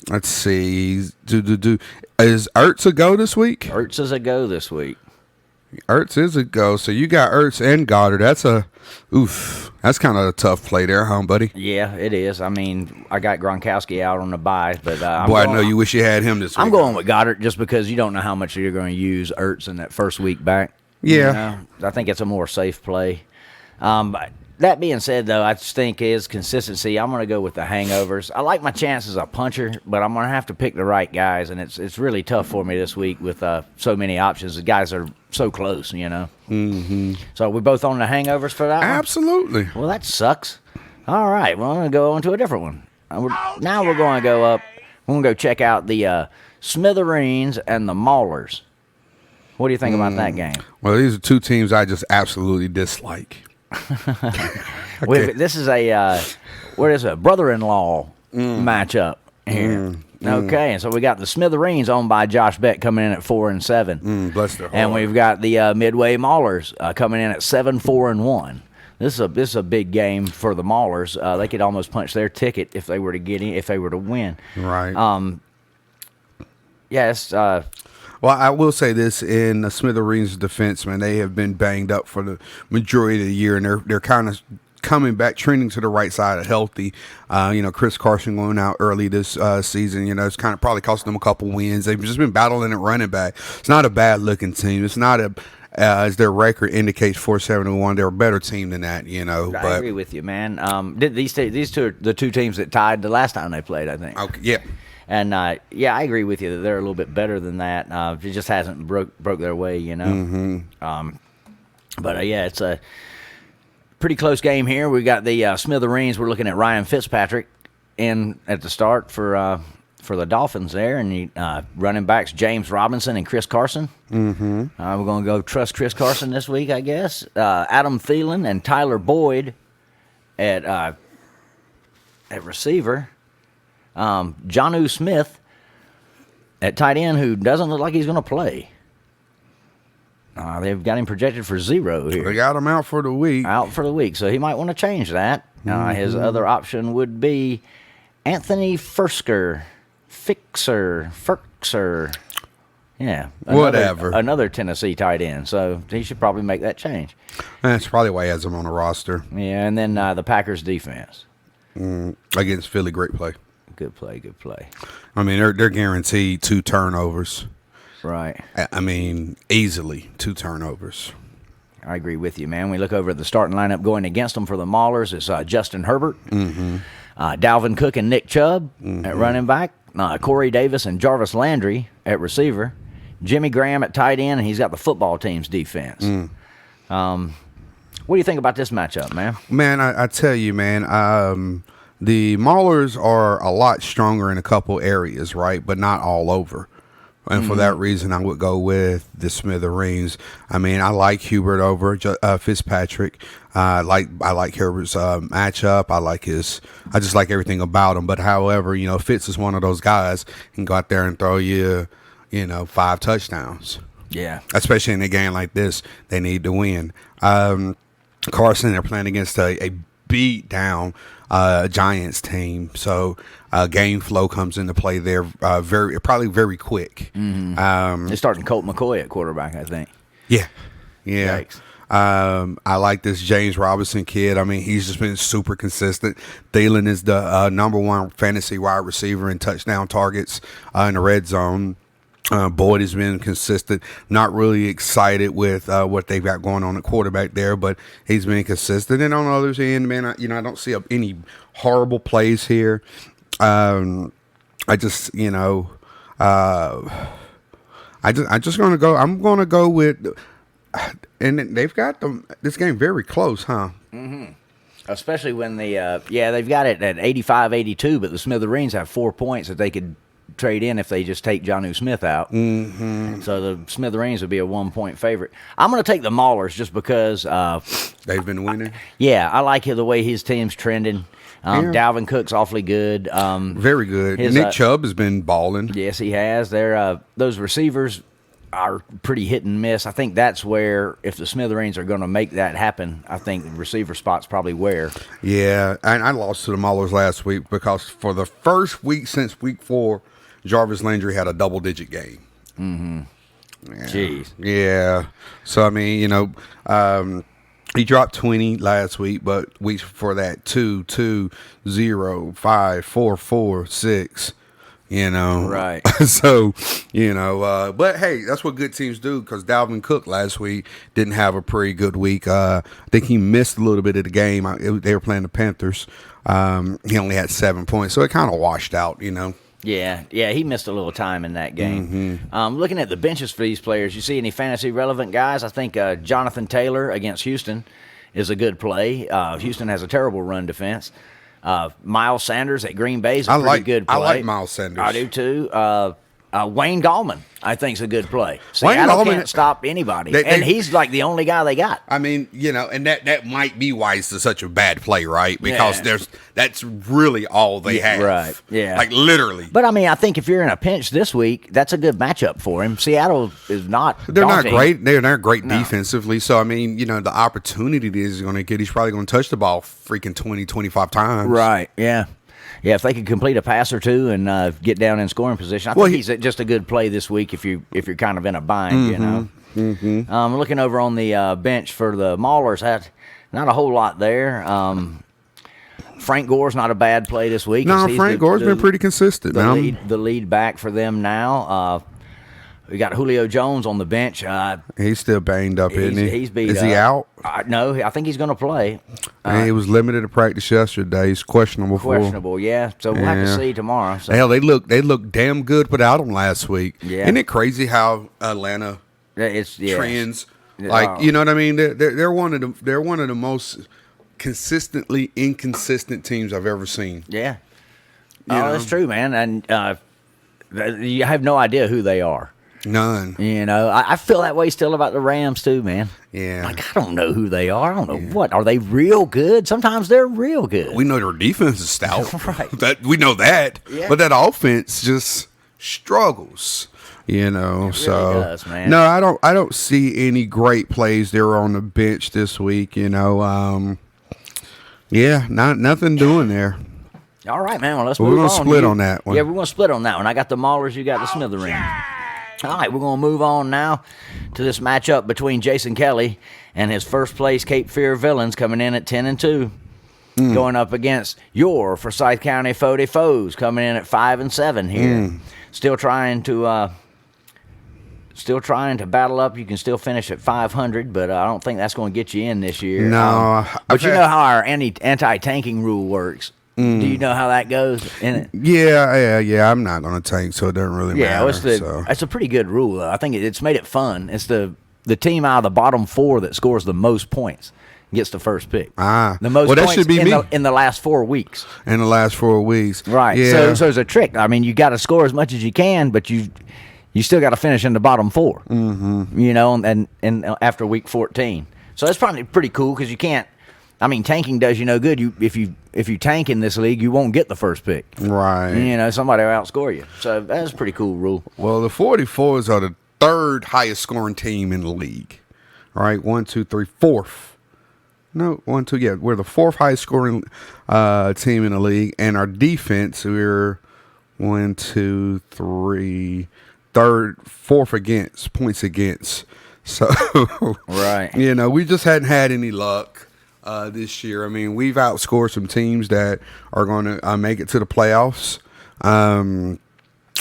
Let's see. Is Ertz a go this week? Ertz is a go this week. Ertz is a go. So you got Ertz and Goddard. That's kind of a tough play there, huh, buddy? Yeah, it is. I mean, I got Gronkowski out on the bye, but I know you wish you had him this week. I'm going with Goddard just because you don't know how much you're going to use Ertz in that first week back. Yeah. You know? I think it's a more safe play. But that being said, though, I just think is consistency. I'm going to go with the hangovers. I like my chances as a puncher, but I'm going to have to pick the right guys, and it's really tough for me this week with so many options. The guys are so close, you know. Mm-hmm. So we're both on the hangovers for that one? Absolutely. Well, that sucks. All right, well, I'm going to go on to a different one. Now we're going to go up. We're going to go check out the Smithereens and the Maulers. What do you think about that game? Well, these are two teams I just absolutely dislike. Okay. This is a brother-in-law matchup here. Okay, and so we got the Smithereens owned by Josh Beck coming in at 4-7. Bless their heart. And we've got the Midway Maulers coming in at 7-4-1. This is a big game for the Maulers. They could almost punch their ticket if they were to get in, if they were to win. Right. Yes. Well, I will say this in the Smithereens' defense, man, they have been banged up for the majority of the year, and they're kind of coming back, trending to the right side of healthy. You know, Chris Carson going out early this season, you know, it's kind of probably costing them a couple wins. They've just been battling at running back. It's not a bad-looking team. It's not as their record indicates, 4-7-1. They're a better team than that, you know. I agree with you, man. These two are the two teams that tied the last time they played, I think. Okay, yeah. And, I agree with you that they're a little bit better than that. It just hasn't broke their way, you know. Mm-hmm. But it's a pretty close game here. We got the Smithereens. We're looking at Ryan Fitzpatrick in at the start for the Dolphins there. And running backs James Robinson and Chris Carson. Mm-hmm. We're going to go trust Chris Carson this week, I guess. Adam Thielen and Tyler Boyd at receiver. Jonnu Smith at tight end, who doesn't look like he's going to play. They've got him projected for 0 here. They got him out for the week. Out for the week, so he might want to change that. His other option would be Anthony Fixer. Yeah. Another Tennessee tight end, so he should probably make that change. That's probably why he has him on the roster. Yeah, and then the Packers defense. Against Philly, great play. Good play. I mean, they're guaranteed 2 turnovers. Right. I mean, easily 2 turnovers. I agree with you, man. We look over at the starting lineup going against them for the Maulers. It's Justin Herbert, Dalvin Cook and Nick Chubb at running back, Corey Davis and Jarvis Landry at receiver, Jimmy Graham at tight end, and he's got the football team's defense. What do you think about this matchup, man? Man, I tell you, man, the Maulers are a lot stronger in a couple areas, right? But not all over. And for that reason, I would go with the Smithereens. I mean, I like Hubert over Fitzpatrick. I like Herbert's matchup. I just like everything about him. But however, you know, Fitz is one of those guys who can go out there and throw you, 5 touchdowns. Yeah. Especially in a game like this, they need to win. Carson, they're playing against a beat down Giants team, so game flow comes into play there probably very quick. They're starting Colt McCoy at quarterback, I think. Yeah. I like this James Robinson kid. I mean, he's just been super consistent. Thielen is the number 1 fantasy wide receiver in touchdown targets in the red zone. Boyd has been consistent. Not really excited with what they've got going on at quarterback there, but he's been consistent. And on the other end, man, I don't see any horrible plays here. I just, I just gonna go. I'm gonna go with, and they've got this game very close, huh? Mm-hmm. Especially when they've got it at 85-82, but the Smithereens have 4 points that they could trade in if they just take Jonnu Smith out. Mm-hmm. So the Smithereens would be a 1-point favorite. I'm going to take the Maulers just because they've been winning. I like the way his team's trending. Dalvin Cook's awfully good. Very good. Nick Chubb has been balling. Yes, he has. Those receivers are pretty hit and miss. I think that's where, if the Smithereens are going to make that happen, I think the receiver spot's probably where. Yeah, and I lost to the Maulers last week because for the first week since week 4, Jarvis Landry had a double-digit game. Mm-hmm. Yeah. Jeez. Yeah. So, I mean, he dropped 20 last week, but weeks before that, 2, 2, 0, 5, 4, 4, 6. Right. So, but hey, that's what good teams do, because Dalvin Cook last week didn't have a pretty good week. I think he missed a little bit of the game. They were playing the Panthers. He only had 7 points, so it kind of washed out, Yeah, he missed a little time in that game. Mm-hmm. Looking at the benches for these players, you see any fantasy relevant guys? I think Jonathan Taylor against Houston is a good play. Houston has a terrible run defense. Miles Sanders at Green Bay is a pretty good play. I like Miles Sanders. I do too. Wayne Gallman, I think, is a good play. Seattle can't stop anybody, and he's like the only guy they got. I mean, and that might be why it's such a bad play, right? Because that's really all they have, right? Yeah, like literally. But I mean, I think if you're in a pinch this week, that's a good matchup for him. Seattle is not. They're daunting. not great. They're not great defensively. So I mean, the opportunity that he's going to get, he's probably going to touch the ball freaking 20, 25 times. Right. Yeah. Yeah, if they could complete a pass or two and get down in scoring position, I think he's just a good play this week if you're kind of in a bind, Mm-hmm. Looking over on the bench for the Maulers, not a whole lot there. Frank Gore's not a bad play this week. No, Frank Gore's been pretty consistent. The lead back for them now. We got Julio Jones on the bench. He's still banged up, isn't he? He's beat up. Is he out? No, I think he's going to play. He was limited to practice yesterday. He's questionable. Yeah. So we'll have to see tomorrow. So. Hell, they look damn good without him last week. Yeah. Isn't it crazy how Atlanta trends? Like, you know what I mean? They're one of the most consistently inconsistent teams I've ever seen. Yeah. That's true, man. And you have no idea who they are. None. I feel that way still about the Rams too, man. Yeah. Like, I don't know who they are. I don't know what. Are they real good? Sometimes they're real good. We know their defense is stout. Right. We know that. Yeah. But that offense just struggles. So really does, man. No, I don't see any great plays there on the bench this week. Nothing doing there. All right, man. Well, let's move on. We're going to split on that one. Yeah, we're going to split on that one. I got the Maulers. You got the Smithereens. All right, we're going to move on now to this matchup between Jason Kelly and his first place Cape Fear Villains coming in at 10-2, going up against your Forsyth County Fody Foes coming in at 5-7 here. Still trying to battle up. You can still finish at 500, but I don't think that's going to get you in this year. No, but you know how our anti-tanking rule works. Do you know how that goes in it? Yeah. I'm not going to tank, so it doesn't really matter. It's a pretty good rule, though. I think it's made it fun. It's the team out of the bottom 4 that scores the most points gets the first pick. The most points that should be me. In the last 4 weeks. In the last 4 weeks. Right. Yeah. So it's a trick. I mean, you got to score as much as you can, but you still got to finish in the bottom 4. Mm-hmm. And after week 14. So that's probably pretty cool because you can't. I mean, tanking does you no good. If you tank in this league, you won't get the first pick. Right. Somebody will outscore you. So that's a pretty cool rule. Well, the 44s are the 3rd highest scoring team in the league. All right, 1, 2, 3, 4th. No, 1, 2. Yeah, we're the 4th highest scoring team in the league, and our defense, we're 1, 2, 3, 3rd, 4th against points against. So, right. We just hadn't had any luck. This year. I mean, we've outscored some teams that are going to make it to the playoffs.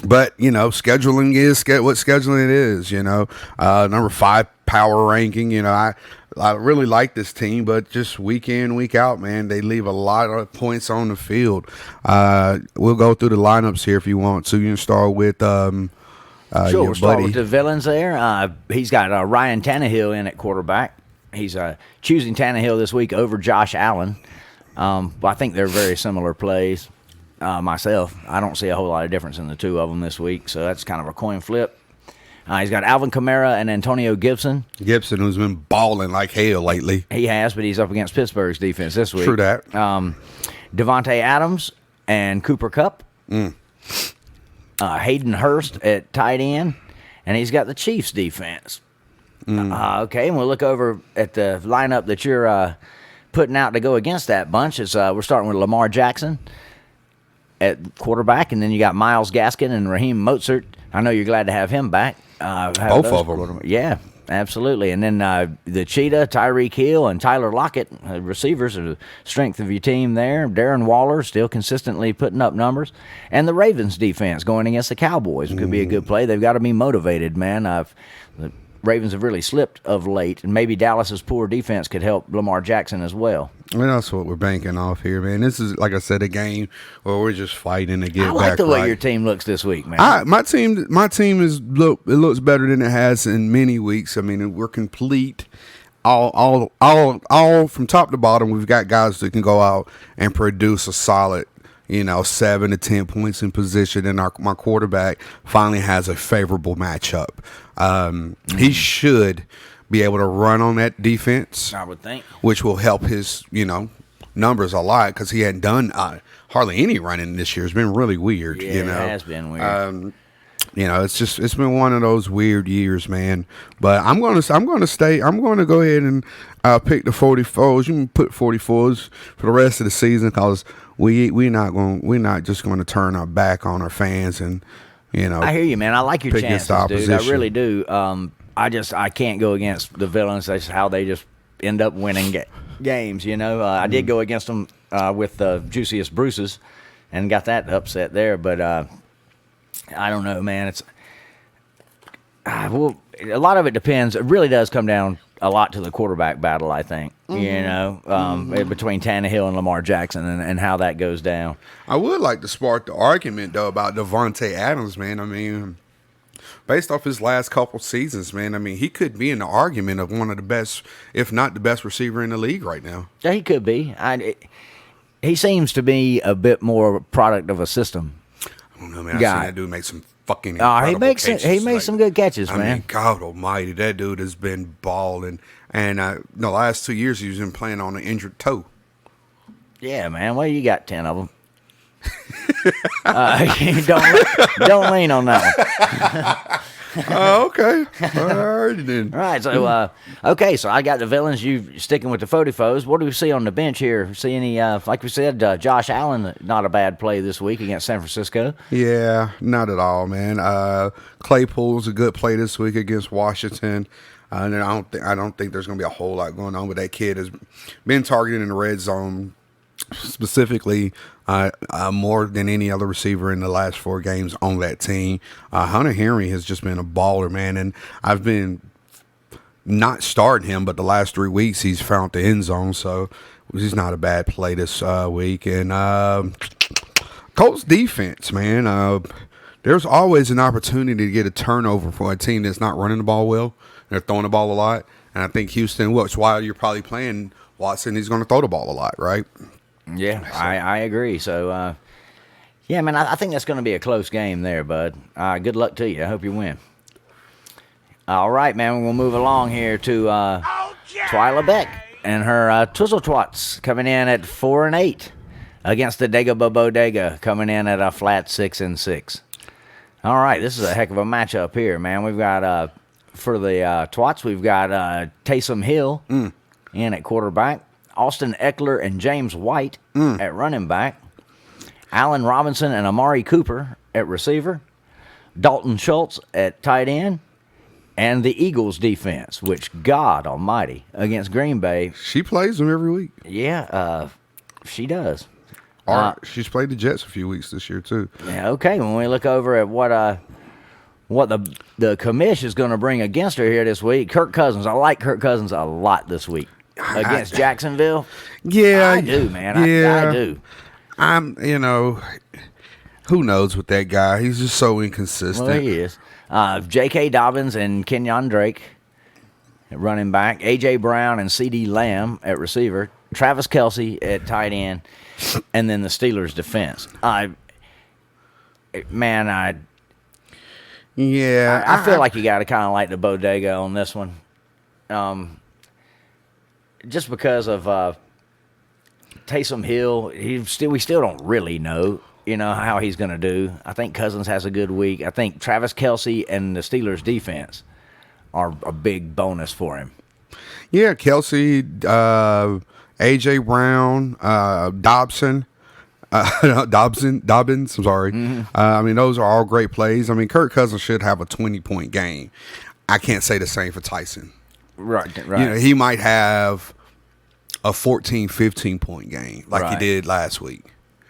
But scheduling is what scheduling is. Number 5 power ranking. I really like this team, but just week in, week out, man, they leave a lot of points on the field. We'll go through the lineups here if you want to. You can start with Sure, your we'll start buddy. with the villains there. He's got Ryan Tannehill in at quarterback. He's choosing Tannehill this week over Josh Allen. I think they're very similar plays. Myself, I don't see a whole lot of difference in the two of them this week, so that's kind of a coin flip. He's got Alvin Kamara and Antonio Gibson. Gibson, who's been balling like hell lately. He has, but he's up against Pittsburgh's defense this week. True that. Devontae Adams and Cooper Kupp. Hayden Hurst at tight end, and he's got the Chiefs defense. Okay, and we'll look over at the lineup that you're putting out to go against that bunch. We're starting with Lamar Jackson at quarterback, and then you got Myles Gaskin and Raheem Mostert. I know you're glad to have him back. Both of them. Yeah, absolutely. And then the Cheetah, Tyreek Hill, and Tyler Lockett, receivers are the strength of your team there. Darren Waller still consistently putting up numbers. And the Ravens defense going against the Cowboys could be a good play. They've got to be motivated, man. The Ravens have really slipped of late, and maybe Dallas's poor defense could help Lamar Jackson as well. And that's what we're banking off here, man. This is, like I said, a game where we're just fighting to get back. I like the way right. your team looks this week, man. My team looks better than it has in many weeks. I mean, we're complete. All from top to bottom. We've got guys that can go out and produce a solid 7 to 10 points in position, and my quarterback finally has a favorable matchup. He should be able to run on that defense, I would think, which will help his numbers a lot because he hadn't done hardly any running this year. It's been really weird. Yeah, it has been weird. It's been one of those weird years, man. But I'm going to go ahead and pick the 44s. You can put 44s for the rest of the season because we're not just going to turn our back on our fans and I hear you, man. I like your pick chances, against the dude. I opposition. really do. I can't go against the villains. That's how they just end up winning games. I did go against them with the Juiciest Bruce's and got that upset there, but I don't know, man. It's a lot of it depends. It really does come down a lot to the quarterback battle, I think. Between Tannehill and Lamar Jackson and how that goes down. I would like to spark the argument though about Devontae Adams, man. I mean, based off his last couple seasons, man, I mean, he could be in the argument of one of the best, if not the best receiver in the league right now. Yeah, he could be. He seems to be a bit more a product of a system. I don't know, man. I've seen that dude make some fucking he makes catches. some good catches, man. I mean, God Almighty, that dude has been balling. And the last 2 years he's been playing on an injured toe. Yeah, man. Well, you got 10 of them. Don't lean on that one. Okay. All right, then. All right, so so I got the villains. You sticking with the Fotifos. What do we see on the bench here? See any? Like we said, Josh Allen, not a bad play this week against San Francisco. Yeah, not at all, man. Claypool's a good play this week against Washington. And I don't think there's going to be a whole lot going on, but that kid has been targeted in the red zone specifically more than any other receiver in the last 4 games on that team. Hunter Henry has just been a baller, man, and I've been not starting him, but the last 3 weeks he's found the end zone, so he's not a bad play this week. And Colts defense, man, there's always an opportunity to get a turnover for a team that's not running the ball well. They're throwing the ball a lot, and I think Houston, which while you're probably playing Watson, he's going to throw the ball a lot, right? Yeah, I agree. So, yeah, man, I think that's going to be a close game there, bud. Good luck to you. I hope you win. All right, man, we'll move along here to Twyla Beck and her Twizzle Twats coming in at 4-8 against the Dega Bobo Dega coming in at a flat 6-6. All right, this is a heck of a matchup here, man. We've got for the Twats, we've got Taysom Hill in at quarterback, Austin Eckler and James White at running back, Allen Robinson and Amari Cooper at receiver, Dalton Schultz at tight end, and the Eagles defense, which, God almighty, against Green Bay. She plays them every week. Yeah, she does. She's played the Jets a few weeks this year too. Yeah, okay. When we look over at what the commish is going to bring against her here this week, Kirk Cousins. I like Kirk Cousins a lot this week against Jacksonville. Yeah, I do, man. I do. Who knows with that guy? He's just so inconsistent. Well, he is. J.K. Dobbins and Kenyon Drake at running back. A.J. Brown and C.D. Lamb at receiver. Travis Kelce at tight end. And then the Steelers' defense. I feel like you got to kind of like the bodega on this one. Just because of Taysom Hill, we still don't really know. How he's going to do. I think Cousins has a good week. I think Travis Kelce and the Steelers' defense are a big bonus for him. Yeah, Kelce, A.J. Brown, Dobbins. I'm sorry. Mm-hmm. Those are all great plays. Kirk Cousins should have a 20-point game. I can't say the same for Tyson. Right. He might have a 14, 15-point game like he Right. did last week.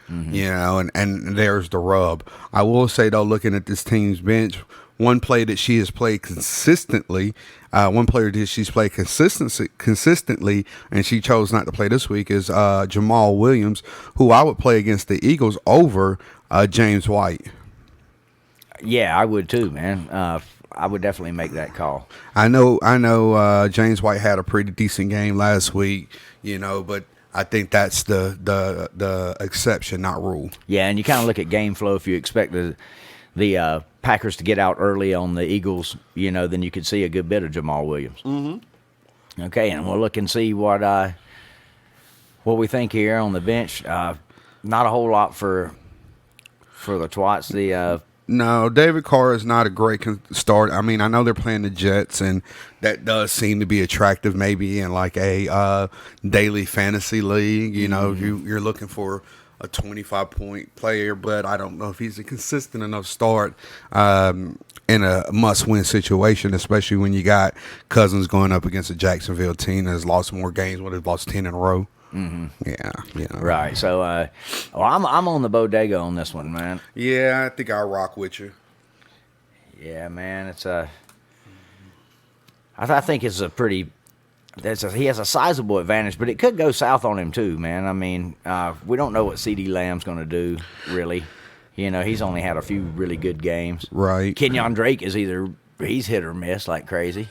Mm-hmm. And there's the rub. I will say, though, looking at this team's bench, one play that she has played consistently, one player that she's played consistently, and she chose not to play this week is Jamal Williams, who I would play against the Eagles over James White. Yeah, I would too, man. I would definitely make that call. I know. James White had a pretty decent game last week, but I think that's the exception, not rule. Yeah, and you kind of look at game flow. If you expect the Packers to get out early on the Eagles, then you could see a good bit of Jamal Williams. Mm-hmm. Okay, and we'll look and see what we think here on the bench. Not a whole lot for the Twats. No, David Carr is not a great start. I know they're playing the Jets, and that does seem to be attractive maybe in like a daily fantasy league. Mm-hmm. You're looking for a 25-point player, but I don't know if he's a consistent enough start in a must-win situation, especially when you got Cousins going up against a Jacksonville team that has lost more games, they've lost 10 in a row. Mm-hmm. Yeah. Right. So, I'm on the bodega on this one, man. Yeah, I think I'll rock with you. Yeah, man. It's I think it's a pretty. He has a sizable advantage, but it could go south on him too, man. We don't know what C.D. Lamb's going to do, really. He's only had a few really good games. Right. Kenyon Drake is he's hit or miss like crazy.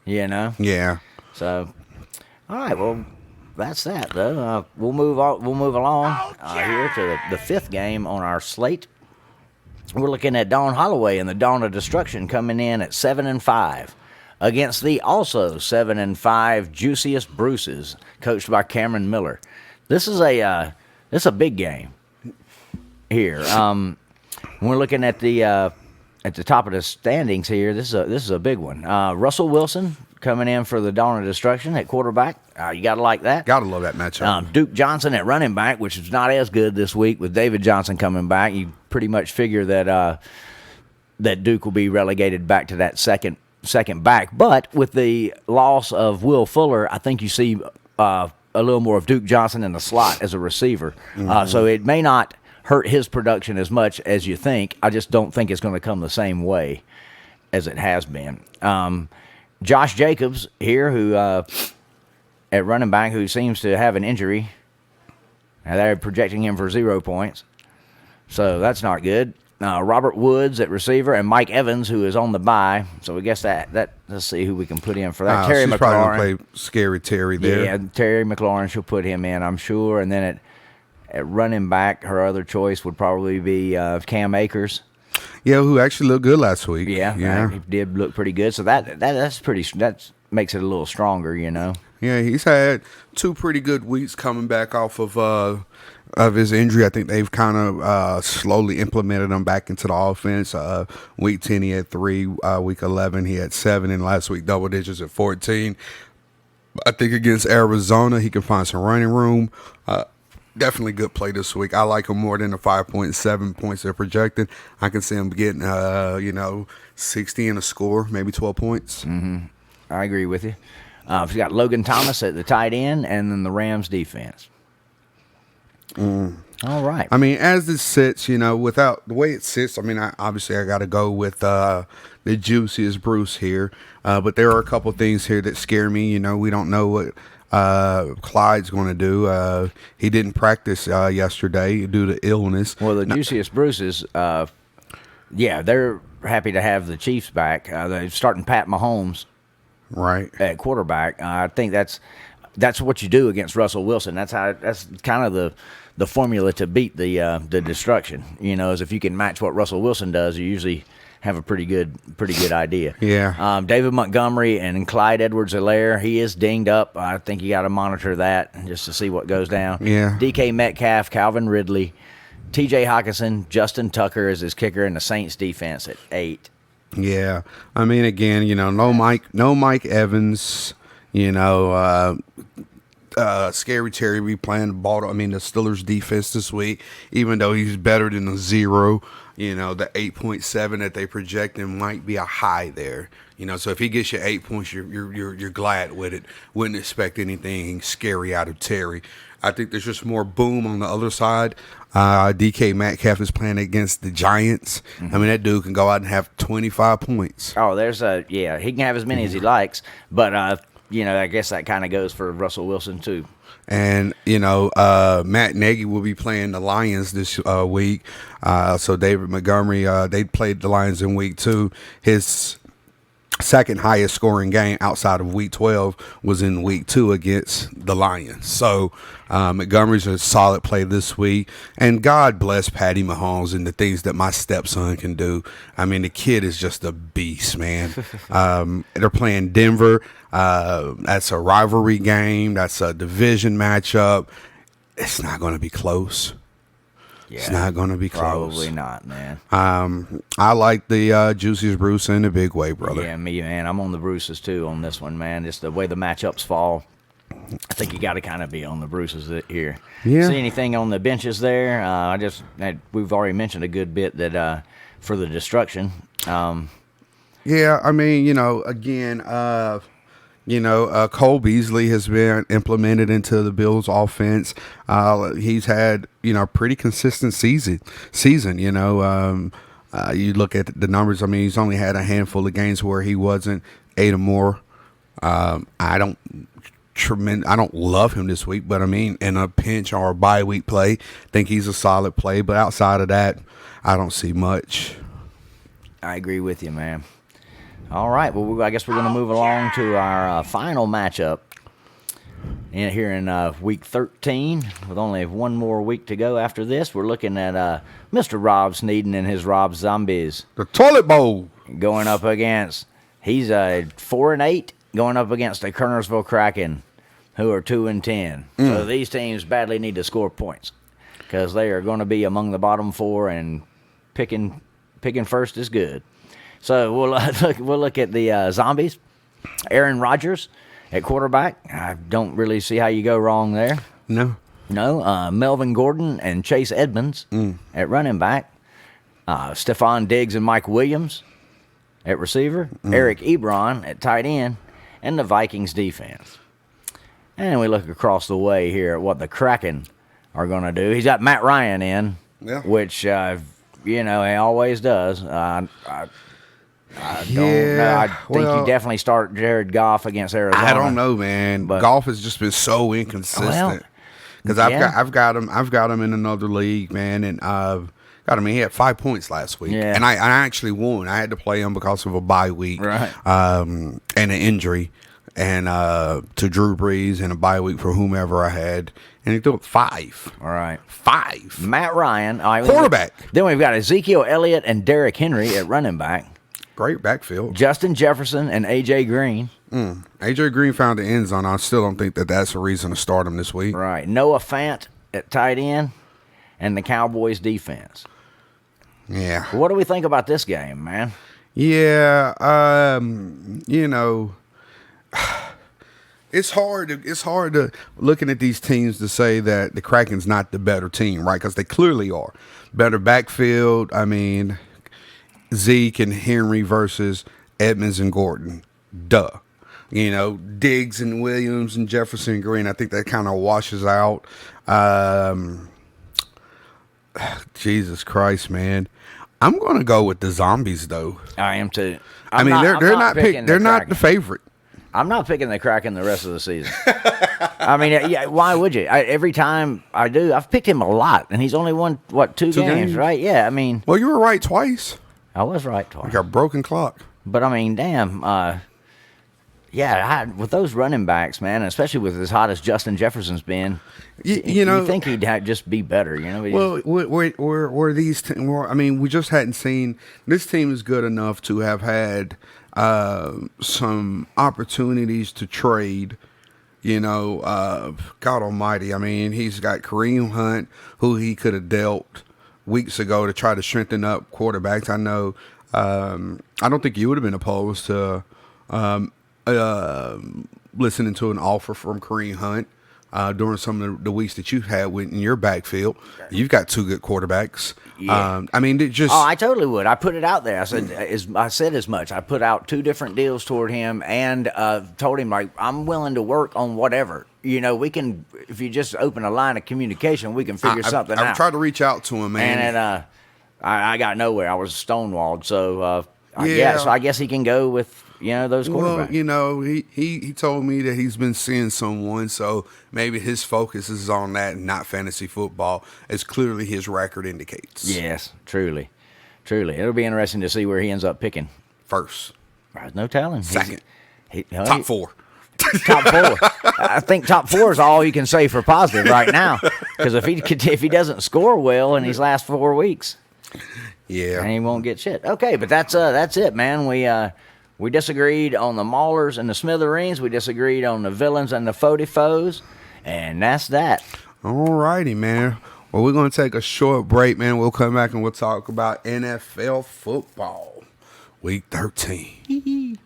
Yeah. So, all right. Well, that's that though. We'll move on. We'll move along here to the fifth game on our slate. We're looking at Dawn Holloway and the Dawn of Destruction coming in at 7-5 against the also 7-5 Juiciest Bruces, coached by Cameron Miller. This is a big game here. We're looking at the top of the standings here. This is a big one. Russell Wilson coming in for the Dawn of Destruction at quarterback. You got to like that. Got to love that matchup. Duke Johnson at running back, which is not as good this week with David Johnson coming back. You pretty much figure that Duke will be relegated back to that second back. But with the loss of Will Fuller, I think you see a little more of Duke Johnson in the slot as a receiver. Mm-hmm. So it may not hurt his production as much as you think. I just don't think it's going to come the same way as it has been. Josh Jacobs here, who at running back, who seems to have an injury. Now they're projecting him for 0 points, so that's not good. Robert Woods at receiver, and Mike Evans, who is on the bye. So we guess that let's see who we can put in for that. Terry she's McLaurin. probably going to play Scary Terry there. Yeah, Terry McLaurin, she'll put him in, I'm sure. And then at running back, her other choice would probably be Cam Akers. Yeah, who actually looked good last week. Yeah, he did look pretty good. So that makes it a little stronger, Yeah, he's had 2 pretty good weeks coming back off of his injury. I think they've kind of slowly implemented him back into the offense. Week 10 he had 3, week 11 he had 7, and last week double digits at 14. I think against Arizona he can find some running room. Definitely good play this week. I like him more than the 5.7 points they're projected. I can see him getting 60 and a score, maybe 12 points. Mm-hmm. I agree with you. We've got Logan Thomas at the tight end, and then the Rams defense. All right. I mean, as this sits, without the way it sits, I mean, obviously I got to go with the juiciest Bruce here. But there are a couple things here that scare me. We don't know what Clyde's going to do. He didn't practice yesterday due to illness. Well, the juiciest Bruces, they're happy to have the Chiefs back. They're starting Pat Mahomes Right. at quarterback. I think that's what you do against Russell Wilson. That's kind of the formula to beat the destruction. Is if you can match what Russell Wilson does, you usually have a pretty good idea. Yeah. David Montgomery and Clyde Edwards-Helaire, he is dinged up. I think you got to monitor that just to see what goes down. Yeah. DK Metcalf, Calvin Ridley, T.J. Hawkinson, Justin Tucker is his kicker, and the Saints defense at 8. Yeah. I mean, again, no Mike Evans, Scary Terry be playing the Steelers defense this week, even though he's better than a 0. The 8.7 that they project him might be a high there. So if he gets you 8 points, you're glad with it. Wouldn't expect anything scary out of Terry. I think there's just more boom on the other side. DK Metcalf is playing against the Giants. Mm-hmm. I mean, that dude can go out and have 25 points. Oh, he can have as many as he likes, but I guess that kind of goes for Russell Wilson too. And, Matt Nagy will be playing the Lions this week. So David Montgomery, they played the Lions in week 2. His second highest scoring game outside of week 12 was in week 2 against the Lions. So Montgomery's a solid play this week. And God bless Patty Mahomes and the things that my stepson can do. I mean, the kid is just a beast, man. They're playing Denver. That's a rivalry game. That's a division matchup. It's not going to be close. Yeah, it's not going to be close. Probably not, man. I like the Juiciest Bruce in a big way, brother. Yeah, me, man. I'm on the Bruces, too, on this one, man. Just the way the matchups fall. I think you got to kind of be on the Bruces here. Yeah. See anything on the benches there? We've already mentioned a good bit that for the destruction. Yeah, I mean, again, Cole Beasley has been implemented into the Bills' offense. He's had, pretty consistent season. You look at the numbers. I mean, he's only had a handful of games where he wasn't 8 or more. I don't love him this week, but I mean, in a pinch or a bye week play, think he's a solid play. But outside of that, I don't see much. I agree with you, man. All right, well, I guess we're going to move along to our final matchup here in Week 13, with only one more week to go after this. We're looking at Mr. Rob Sneeden and his Rob Zombies. The Toilet Bowl. Going up against, he's 4-8, going up against the Kernersville Kraken, who are 2-10. So these teams badly need to score points, because they are going to be among the bottom 4, and picking first is good. So we'll look at the Zombies. Aaron Rodgers at quarterback. I don't really see how you go wrong there. No. Melvin Gordon and Chase Edmonds at running back. Stephon Diggs and Mike Williams at receiver. Eric Ebron at tight end. And the Vikings defense. And we look across the way here at what the Kraken are going to do. He's got Matt Ryan in, which, he always does. I don't know. I think you definitely start Jared Goff against Arizona. I don't know, man. But Goff has just been so inconsistent. Because I've got him in another league, man, and I've got him. He had 5 points last week, and I actually won. I had to play him because of a bye week, right? And an injury, and to Drew Brees, and a bye week for whomever I had, and he threw up 5. All right, 5. Matt Ryan, quarterback. Then we've got Ezekiel Elliott and Derrick Henry at running back. Great backfield. Justin Jefferson and A.J. Green. A.J. Green found the end zone. I still don't think that's a reason to start him this week. Right. Noah Fant at tight end and the Cowboys defense. Yeah. What do we think about this game, man? Yeah. It's hard to looking at these teams to say that the Kraken's not the better team, right? Because they clearly are. Better backfield. I mean, Zeke and Henry versus Edmonds and Gordon. Duh. Diggs and Williams and Jefferson and Green. I think that kind of washes out. Jesus Christ, man. I'm going to go with the Zombies, though. I am too. They're not picking they're not Kraken. the favorite. I'm not picking the Kraken the rest of the season. I mean, yeah, why would you? Every time I do, I've picked him a lot, and he's only won, two games, right? Yeah, I mean. Well, you were right twice. I was right twice. Like a broken clock. But, I mean, damn. With those running backs, man, especially with as hot as Justin Jefferson's been, you think he'd just be better, Well, were these? We just hadn't seen this team is good enough to have had some opportunities to trade. God Almighty. I mean, he's got Kareem Hunt, who he could have dealt weeks ago to try to strengthen up quarterbacks. I know. I don't think you would have been opposed to listening to an offer from Kareem Hunt during some of the weeks that you've had in your backfield. You've got two good quarterbacks. Yeah. I totally would. I put it out there. I said as much. I put out 2 different deals toward him and told him, like, I'm willing to work on whatever. We can, if you just open a line of communication, we can figure something out. I've tried to reach out to him, man. And I got nowhere. I was stonewalled. So, Yeah. So I guess he can go with, those quarterbacks. Well, he told me that he's been seeing someone, so maybe his focus is on that and not fantasy football, as clearly his record indicates. Yes, truly. It'll be interesting to see where he ends up picking. First. There's no telling. Second. Top 4. Top 4. I think top 4 is all you can say for positive right now, because if he doesn't score well in these last 4 weeks, yeah, and he won't get shit. Okay, but that's it, man. We disagreed on the Maulers and the Smithereens. We disagreed on the Villains and the Foes, and that's that. All righty, man. Well, we're going to take a short break, man. We'll come back and we'll talk about NFL football, Week 13.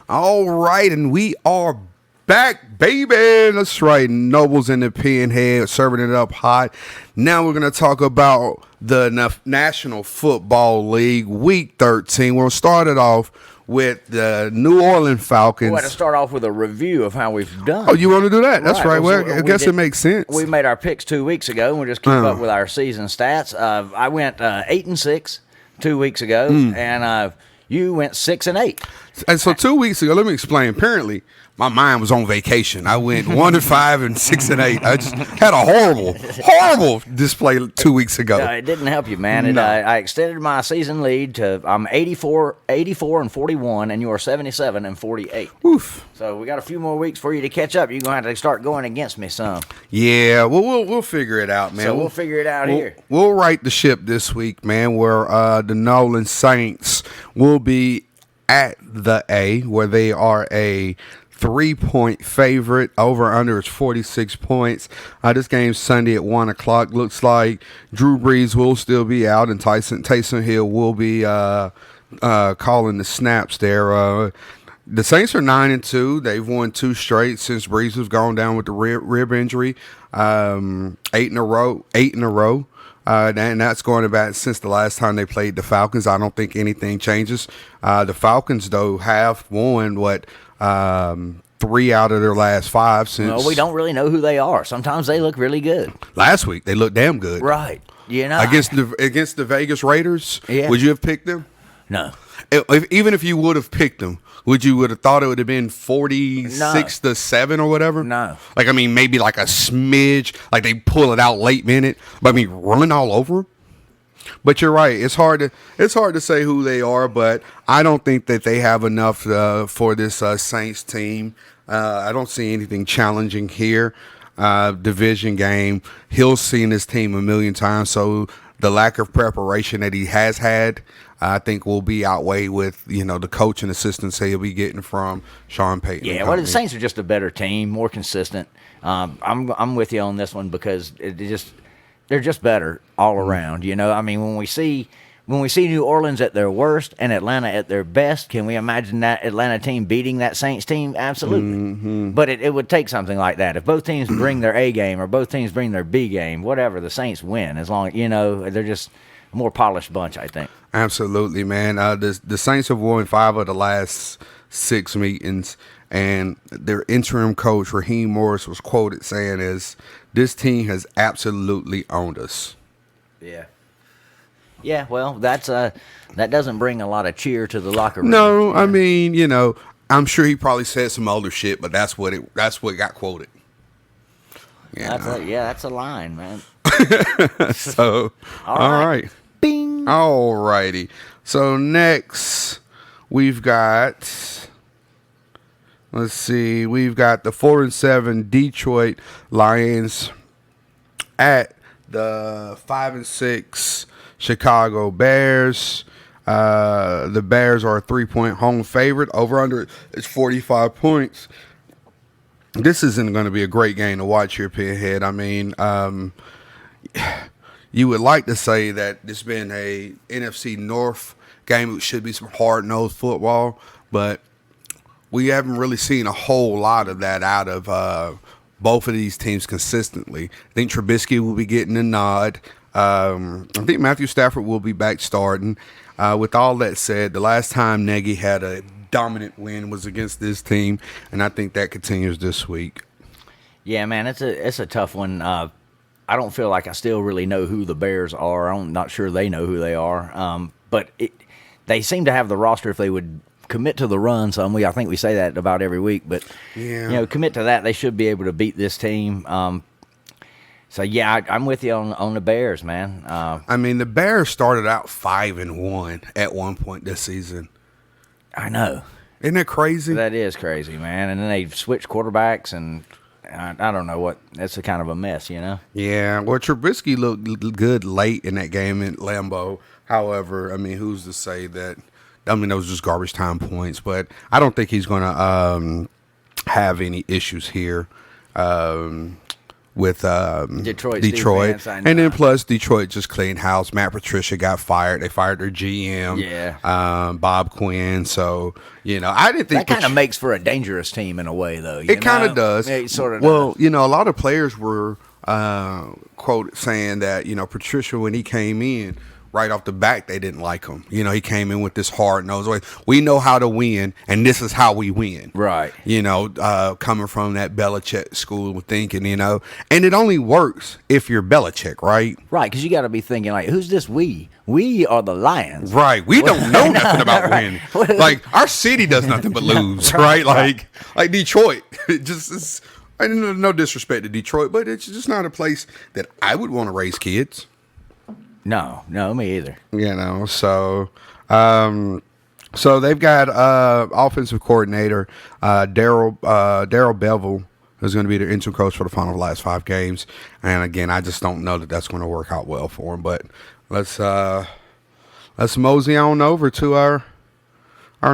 All right, and we are back, baby. That's right. Nobles in the Pinhead, serving it up hot. Now we're going to talk about the National Football League, Week 13. We'll start it off with the New Orleans Falcons. We had to start off with a review of how we've done. Oh, you want to do that? That's right. Well, I guess it makes sense. We made our picks 2 weeks ago, and we just keep up with our season stats. I went 8-6 2 weeks ago, and you went 6-8. And so 2 weeks ago, let me explain. Apparently, my mind was on vacation. I went 1-5 and 6-8. I just had a horrible display 2 weeks ago. It didn't help you, man. No. I extended my season lead to I'm 84 and 41, and you are 77 and 48. Oof. So we got a few more weeks for you to catch up. You're gonna have to start going against me some. Yeah, well, we'll figure it out, man. So we'll figure it out here. We'll right the ship this week, man. Where the Nolan Saints will be at the A, where they are a 3-point favorite. Over under is 46 points. This game's Sunday at 1:00. Looks like Drew Brees will still be out, and Taysom Hill will be calling the snaps there. The Saints are 9-2. They've won 2 straight since Brees has gone down with the rib injury. 8 in a row. And that's going back since the last time they played the Falcons. I don't think anything changes. The Falcons, though, have won 3 out of their last 5 since. Well, we don't really know who they are. Sometimes they look really good. Last week they looked damn good. Right. Against the Vegas Raiders. Yeah. Would you have picked them? No. Even if you would have picked them, would have thought it would have been 46-7 or whatever? No. Maybe like a smidge, like they pull it out late minute, but run all over them. But you're right. It's hard to say who they are, but I don't think that they have enough for this Saints team. I don't see anything challenging here. Division game. Hill's seen this team a million times, so the lack of preparation that he has had, I think, will be outweighed with the coach and assistants he'll be getting from Sean Payton. Yeah, well, the Saints are just a better team, more consistent. I'm with you on this one because they're just better all around. When we see New Orleans at their worst and Atlanta at their best, can we imagine that Atlanta team beating that Saints team? Absolutely. Mm-hmm. But it would take something like that. If both teams bring their A game or both teams bring their B game, whatever, the Saints win. As long as they're just a more polished bunch, I think. Absolutely, man. The Saints have won 5 of the last 6 meetings, and their interim coach, Raheem Morris, was quoted saying this team has absolutely owned us. Yeah. Yeah, well, that doesn't bring a lot of cheer to the locker room. No, Yeah. I mean, I'm sure he probably said some older shit, but that's what got quoted. That's a line, man. So, all right. Bing. All righty. So next we've got, let's see, we've got the 4-7 Detroit Lions at the 5-6 Chicago Bears. The Bears are a 3-point home favorite. Over under is 45 points. This isn't going to be a great game to watch here, Pinhead. I mean, you would like to say that it's been a NFC North game. It should be some hard-nosed football, but we haven't really seen a whole lot of that out of both of these teams consistently. I think Trubisky will be getting a nod. I think Matthew Stafford will be back starting. With all that said, the last time Nagy had a dominant win was against this team, and I think that continues this week. Yeah, man, it's a tough one. I don't feel like I still really know who the Bears are. I'm not sure they know who they are. But they seem to have the roster if they would commit to the run. I think we say that about every week. But commit to that, they should be able to beat this team. So yeah, I'm with you on the Bears, man. I mean, the Bears started out 5-1 at one point this season. I know. Isn't that crazy? That is crazy, man. And then they switched quarterbacks, and I don't know what. That's a kind of a mess, you know. Yeah. Well, Trubisky looked good late in that game in Lambeau. However, I mean, who's to say that? I mean, those were just garbage time points, but I don't think he's going to have any issues here. With Detroit. And then plus Detroit just cleaned house. Matt Patricia got fired. They fired their GM. Yeah. Bob Quinn. So, I didn't think that kind of makes for a dangerous team in a way, though. It kind of does. Yeah, it sort of well, does. A lot of players were quote saying that, Patricia, when he came in, right off the bat, they didn't like him. He came in with this hard-nosed way. We know how to win, and this is how we win. Right. Coming from that Belichick school of thinking, and it only works if you're Belichick, right? Right, because you got to be thinking, like, who's this we? We are the Lions. Right. We don't know nothing about winning. Like, our city does nothing but lose, right? Like Detroit. It just is, no disrespect to Detroit, but it's just not a place that I would want to raise kids. No, me either. So they've got offensive coordinator Darrell Bevel, who's going to be their interim coach for the final last 5 games. And again, I just don't know that that's going to work out well for him. But let's mosey on over to our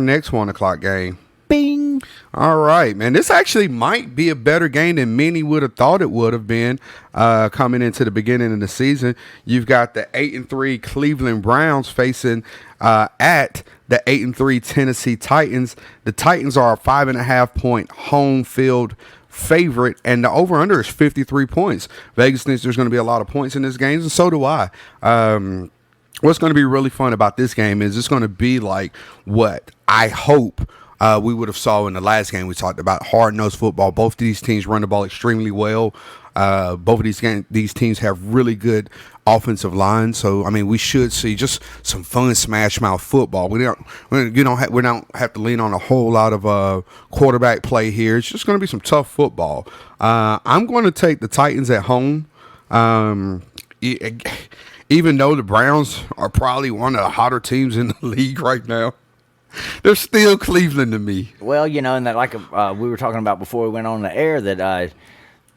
next 1:00 game. Bing. All right, man. This actually might be a better game than many would have thought it would have been coming into the beginning of the season. You've got the 8-3 Cleveland Browns facing at the 8-3 Tennessee Titans. The Titans are a 5.5-point home field favorite, and the over-under is 53 points. Vegas thinks there's going to be a lot of points in this game, and so do I. What's going to be really fun about this game is it's going to be like what I hope we would have saw in the last game we talked about, hard-nosed football. Both of these teams run the ball extremely well. Both of these teams have really good offensive lines. So, I mean, we should see just some fun smash-mouth football. We don't have to lean on a whole lot of quarterback play here. It's just going to be some tough football. I'm going to take the Titans at home. Even though the Browns are probably one of the hotter teams in the league right now, they're still Cleveland to me. Well, and that we were talking about before we went on the air, that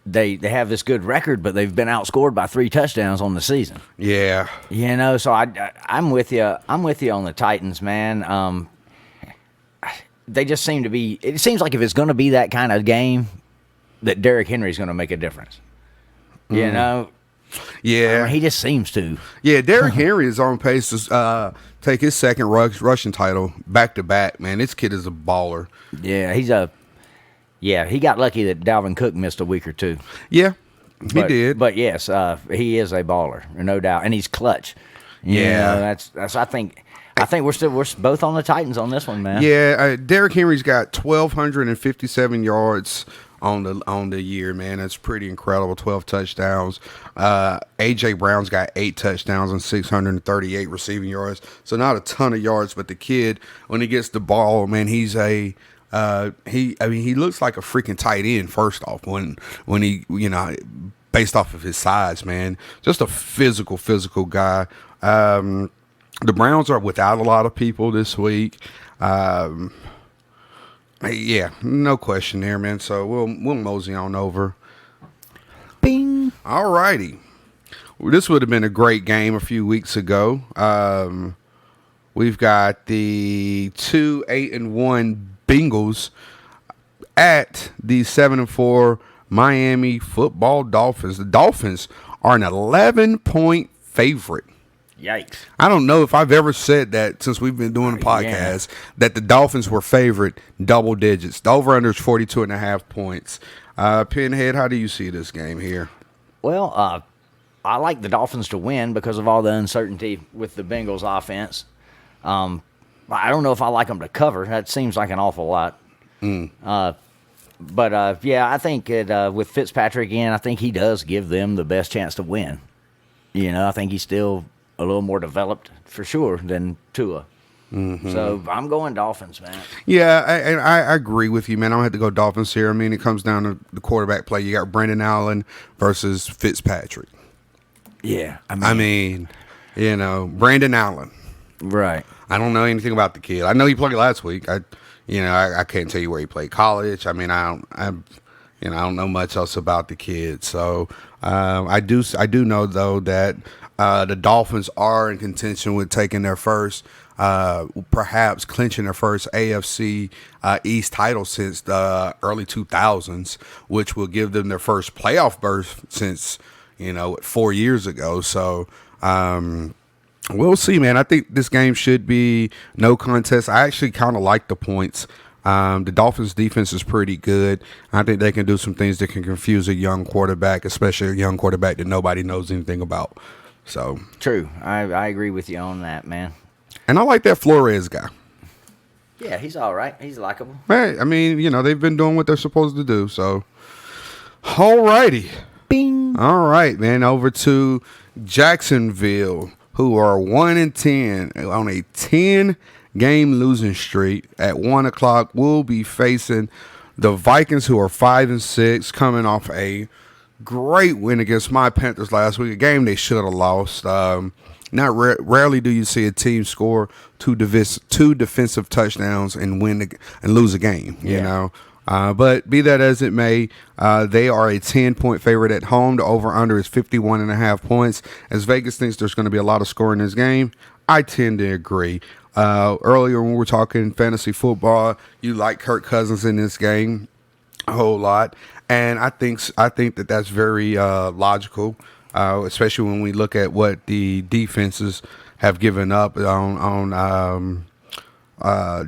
they have this good record, but they've been outscored by 3 touchdowns on the season. Yeah. So I'm with you. I'm with you on the Titans, man. They just seem to be. It seems like if it's going to be that kind of game, that Derrick Henry's going to make a difference. Yeah. He just seems to. Yeah, Derrick Henry is on pace to take his second rushing title back-to-back, man. This kid is a baller. Yeah, he got lucky that Dalvin Cook missed a week or two. Yeah, he did. But yes, he is a baller, no doubt, and he's clutch. That's. I think we're both on the Titans on this one, man. Yeah, Derrick Henry's got 1,257 yards on the year, man. That's pretty incredible. 12 touchdowns. AJ Brown's got 8 touchdowns and 638 receiving yards. So not a ton of yards, but the kid, when he gets the ball, man, he's a he looks like a freaking tight end. First off, when he, based off of his size, man, just a physical guy. The Browns are without a lot of people this week. Yeah, no question there, man. So we'll mosey on over. Bing. All righty. Well, this would have been a great game a few weeks ago. We've got the 2-8-1 Bengals at the 7-4 Miami Football Dolphins. The Dolphins are an 11-point favorite. Yikes. I don't know if I've ever said that since we've been doing the podcast, that the Dolphins were favored double digits. The over-under is 42.5 points. Pinhead, how do you see this game here? Well, I like the Dolphins to win because of all the uncertainty with the Bengals offense. I don't know if I like them to cover. That seems like an awful lot. But I think with Fitzpatrick in, I think he does give them the best chance to win. I think he's still a little more developed for sure than Tua. So I'm going Dolphins, man. Yeah, I agree with you, man. I don't have to go Dolphins here. I mean, it comes down to the quarterback play. You got Brandon Allen versus Fitzpatrick. Yeah. I mean, Brandon Allen. Right. I don't know anything about the kid. I know he played last week. I can't tell you where he played college. I mean, I don't know much else about the kid. So I do know though that the Dolphins are in contention with taking their first, perhaps clinching their first AFC East title since the early 2000s, which will give them their first playoff berth since 4 years ago. So. We'll see, man. I think this game should be no contest. I actually kind of like the points. The Dolphins' defense is pretty good. I think they can do some things that can confuse a young quarterback, especially a young quarterback that nobody knows anything about. So true. I agree with you on that, man. And I like that Flores guy. Yeah, he's all right. He's likable. Hey, I mean, they've been doing what they're supposed to do. So, all righty. Bing. All right, man. Over to Jacksonville, who are 1-10 on a 10-game losing streak. At 1:00, we'll be facing the Vikings, who are 5-6, coming off a great win against my Panthers last week, a game they should have lost. Rarely do you see a team score two defensive touchdowns and lose a game. But be that as it may, they are a 10-point favorite at home. The over-under is 51.5 points. As Vegas thinks there's going to be a lot of scoring in this game, I tend to agree. Earlier when we were talking fantasy football, you like Kirk Cousins in this game a whole lot. And I think that that's very logical, especially when we look at what the defenses have given up on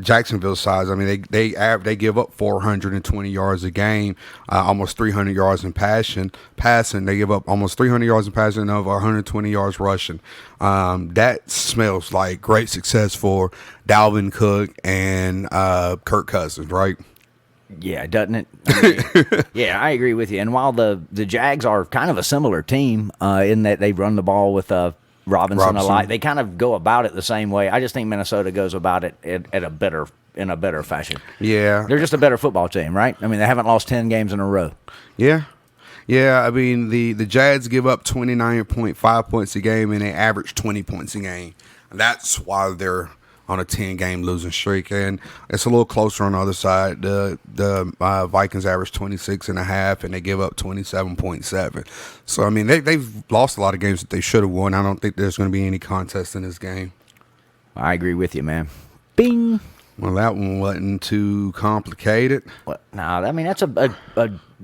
Jacksonville's size. I mean, they give up 420 yards a game, almost 300 yards in passing. They give up almost 300 yards in passing and over 120 yards rushing. That smells like great success for Dalvin Cook and Kirk Cousins, right? Yeah, doesn't it? I mean, yeah, I agree with you. And while the Jags are kind of a similar team in that they run the ball with Robinson a lot, they kind of go about it the same way. I just think Minnesota goes about it in a better fashion. Yeah, they're just a better football team, right? I mean, they haven't lost 10 games in a row. Yeah. I mean, the Jags give up 29.5 points a game, and they average 20 points a game. That's why they're on a 10-game losing streak, and it's a little closer on the other side. The Vikings average 26.5, and they give up 27.7. So, I mean, they've lost a lot of games that they should have won. I don't think there's going to be any contest in this game. I agree with you, man. Bing. Well, that one wasn't too complicated. Well, no, I mean, that's a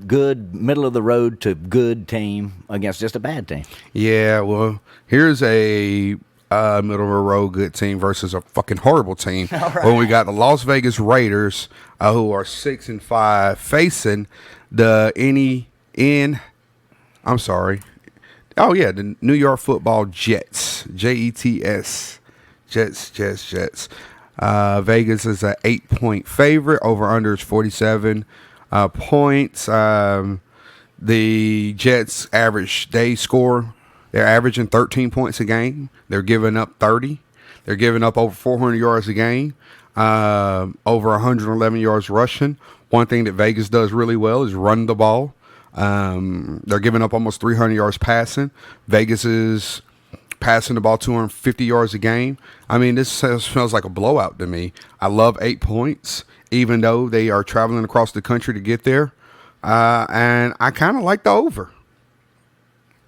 good middle-of-the-road to good team against just a bad team. Yeah, well, here's a middle of a road good team versus a fucking horrible team. Right. When we got the Las Vegas Raiders, who are 6-5, facing the the New York Football Jets, Jets, Jets. Vegas is an 8-point favorite. Over under is 47. Points. The Jets' average day score, they're averaging 13 points a game. They're giving up 30. They're giving up over 400 yards a game, over 111 yards rushing. One thing that Vegas does really well is run the ball. They're giving up almost 300 yards passing. Vegas is passing the ball 250 yards a game. I mean, this smells like a blowout to me. I love 8 points, even though they are traveling across the country to get there. And I kind of like the over.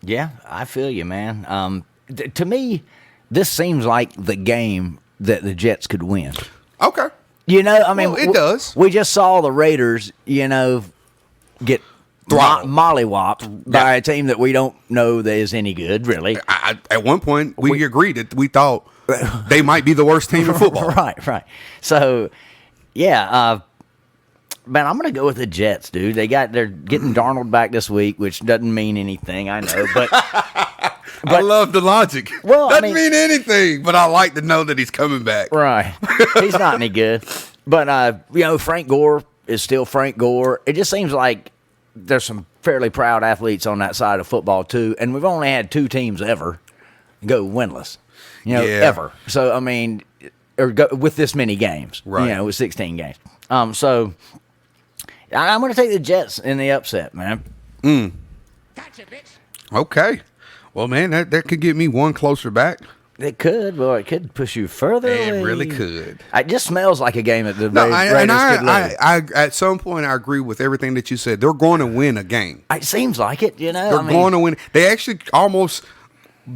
Yeah, I feel you, man. To me, this seems like the game that the Jets could win. Okay. You know, I mean, Well, it does. We just saw the Raiders, get Throttled. mollywopped by a team that we don't know that is any good, really. At one point, we agreed that we thought they might be the worst team in football. Right. So, yeah, man, I'm going to go with the Jets, dude. They're getting Darnold back this week, which doesn't mean anything, I know, but I love the logic. Well, doesn't mean anything, but I like to know that he's coming back. right. He's not any good. But Frank Gore is still Frank Gore. It just seems like there's some fairly proud athletes on that side of football too, and we've only had 2 teams ever go winless. Ever. So I mean, or go with this many games. Right. With 16 games. So I'm going to take the Jets in the upset, man. Gotcha, bitch. Okay. Well, man, that could get me one closer back. It could, but it could push you further It away. really could. It just smells like a game that the No, Raiders could lose. I at some point I agree with everything that you said. They're going to win a game. It seems like it, They're going to win. They actually almost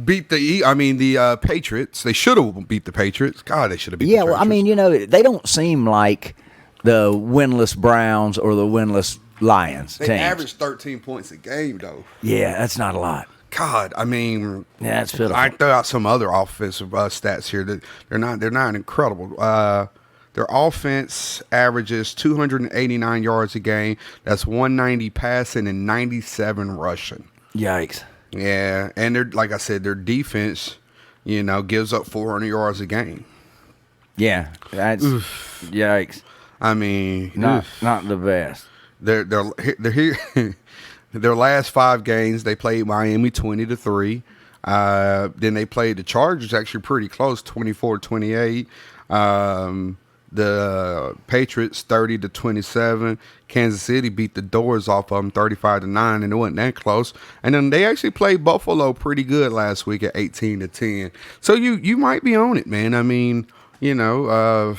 beat the Patriots. They should have beat the Patriots. God, they should have beat the Yeah, Patriots. well, I mean, they don't seem like the winless Browns or the winless Lions they teams. average 13 points a game, though. Yeah, that's not a lot. God, I mean, Yeah, that's pitiful. I throw out some other offensive stats here that they're not incredible. Their offense averages 289 yards a game. That's 190 passing and 97 rushing. Yikes. Yeah, and they're like I said, their defense, gives up 400 yards a game. Yeah, that's yikes. I mean, Not the best. they're here. Their last 5 games, they played Miami 20-3. Then they played the Chargers actually pretty close, 24-28. The Patriots 30-27. Kansas City beat the doors off of them 35-9, and it wasn't that close. And then they actually played Buffalo pretty good last week at 18-10. So you might be on it, man. I mean, but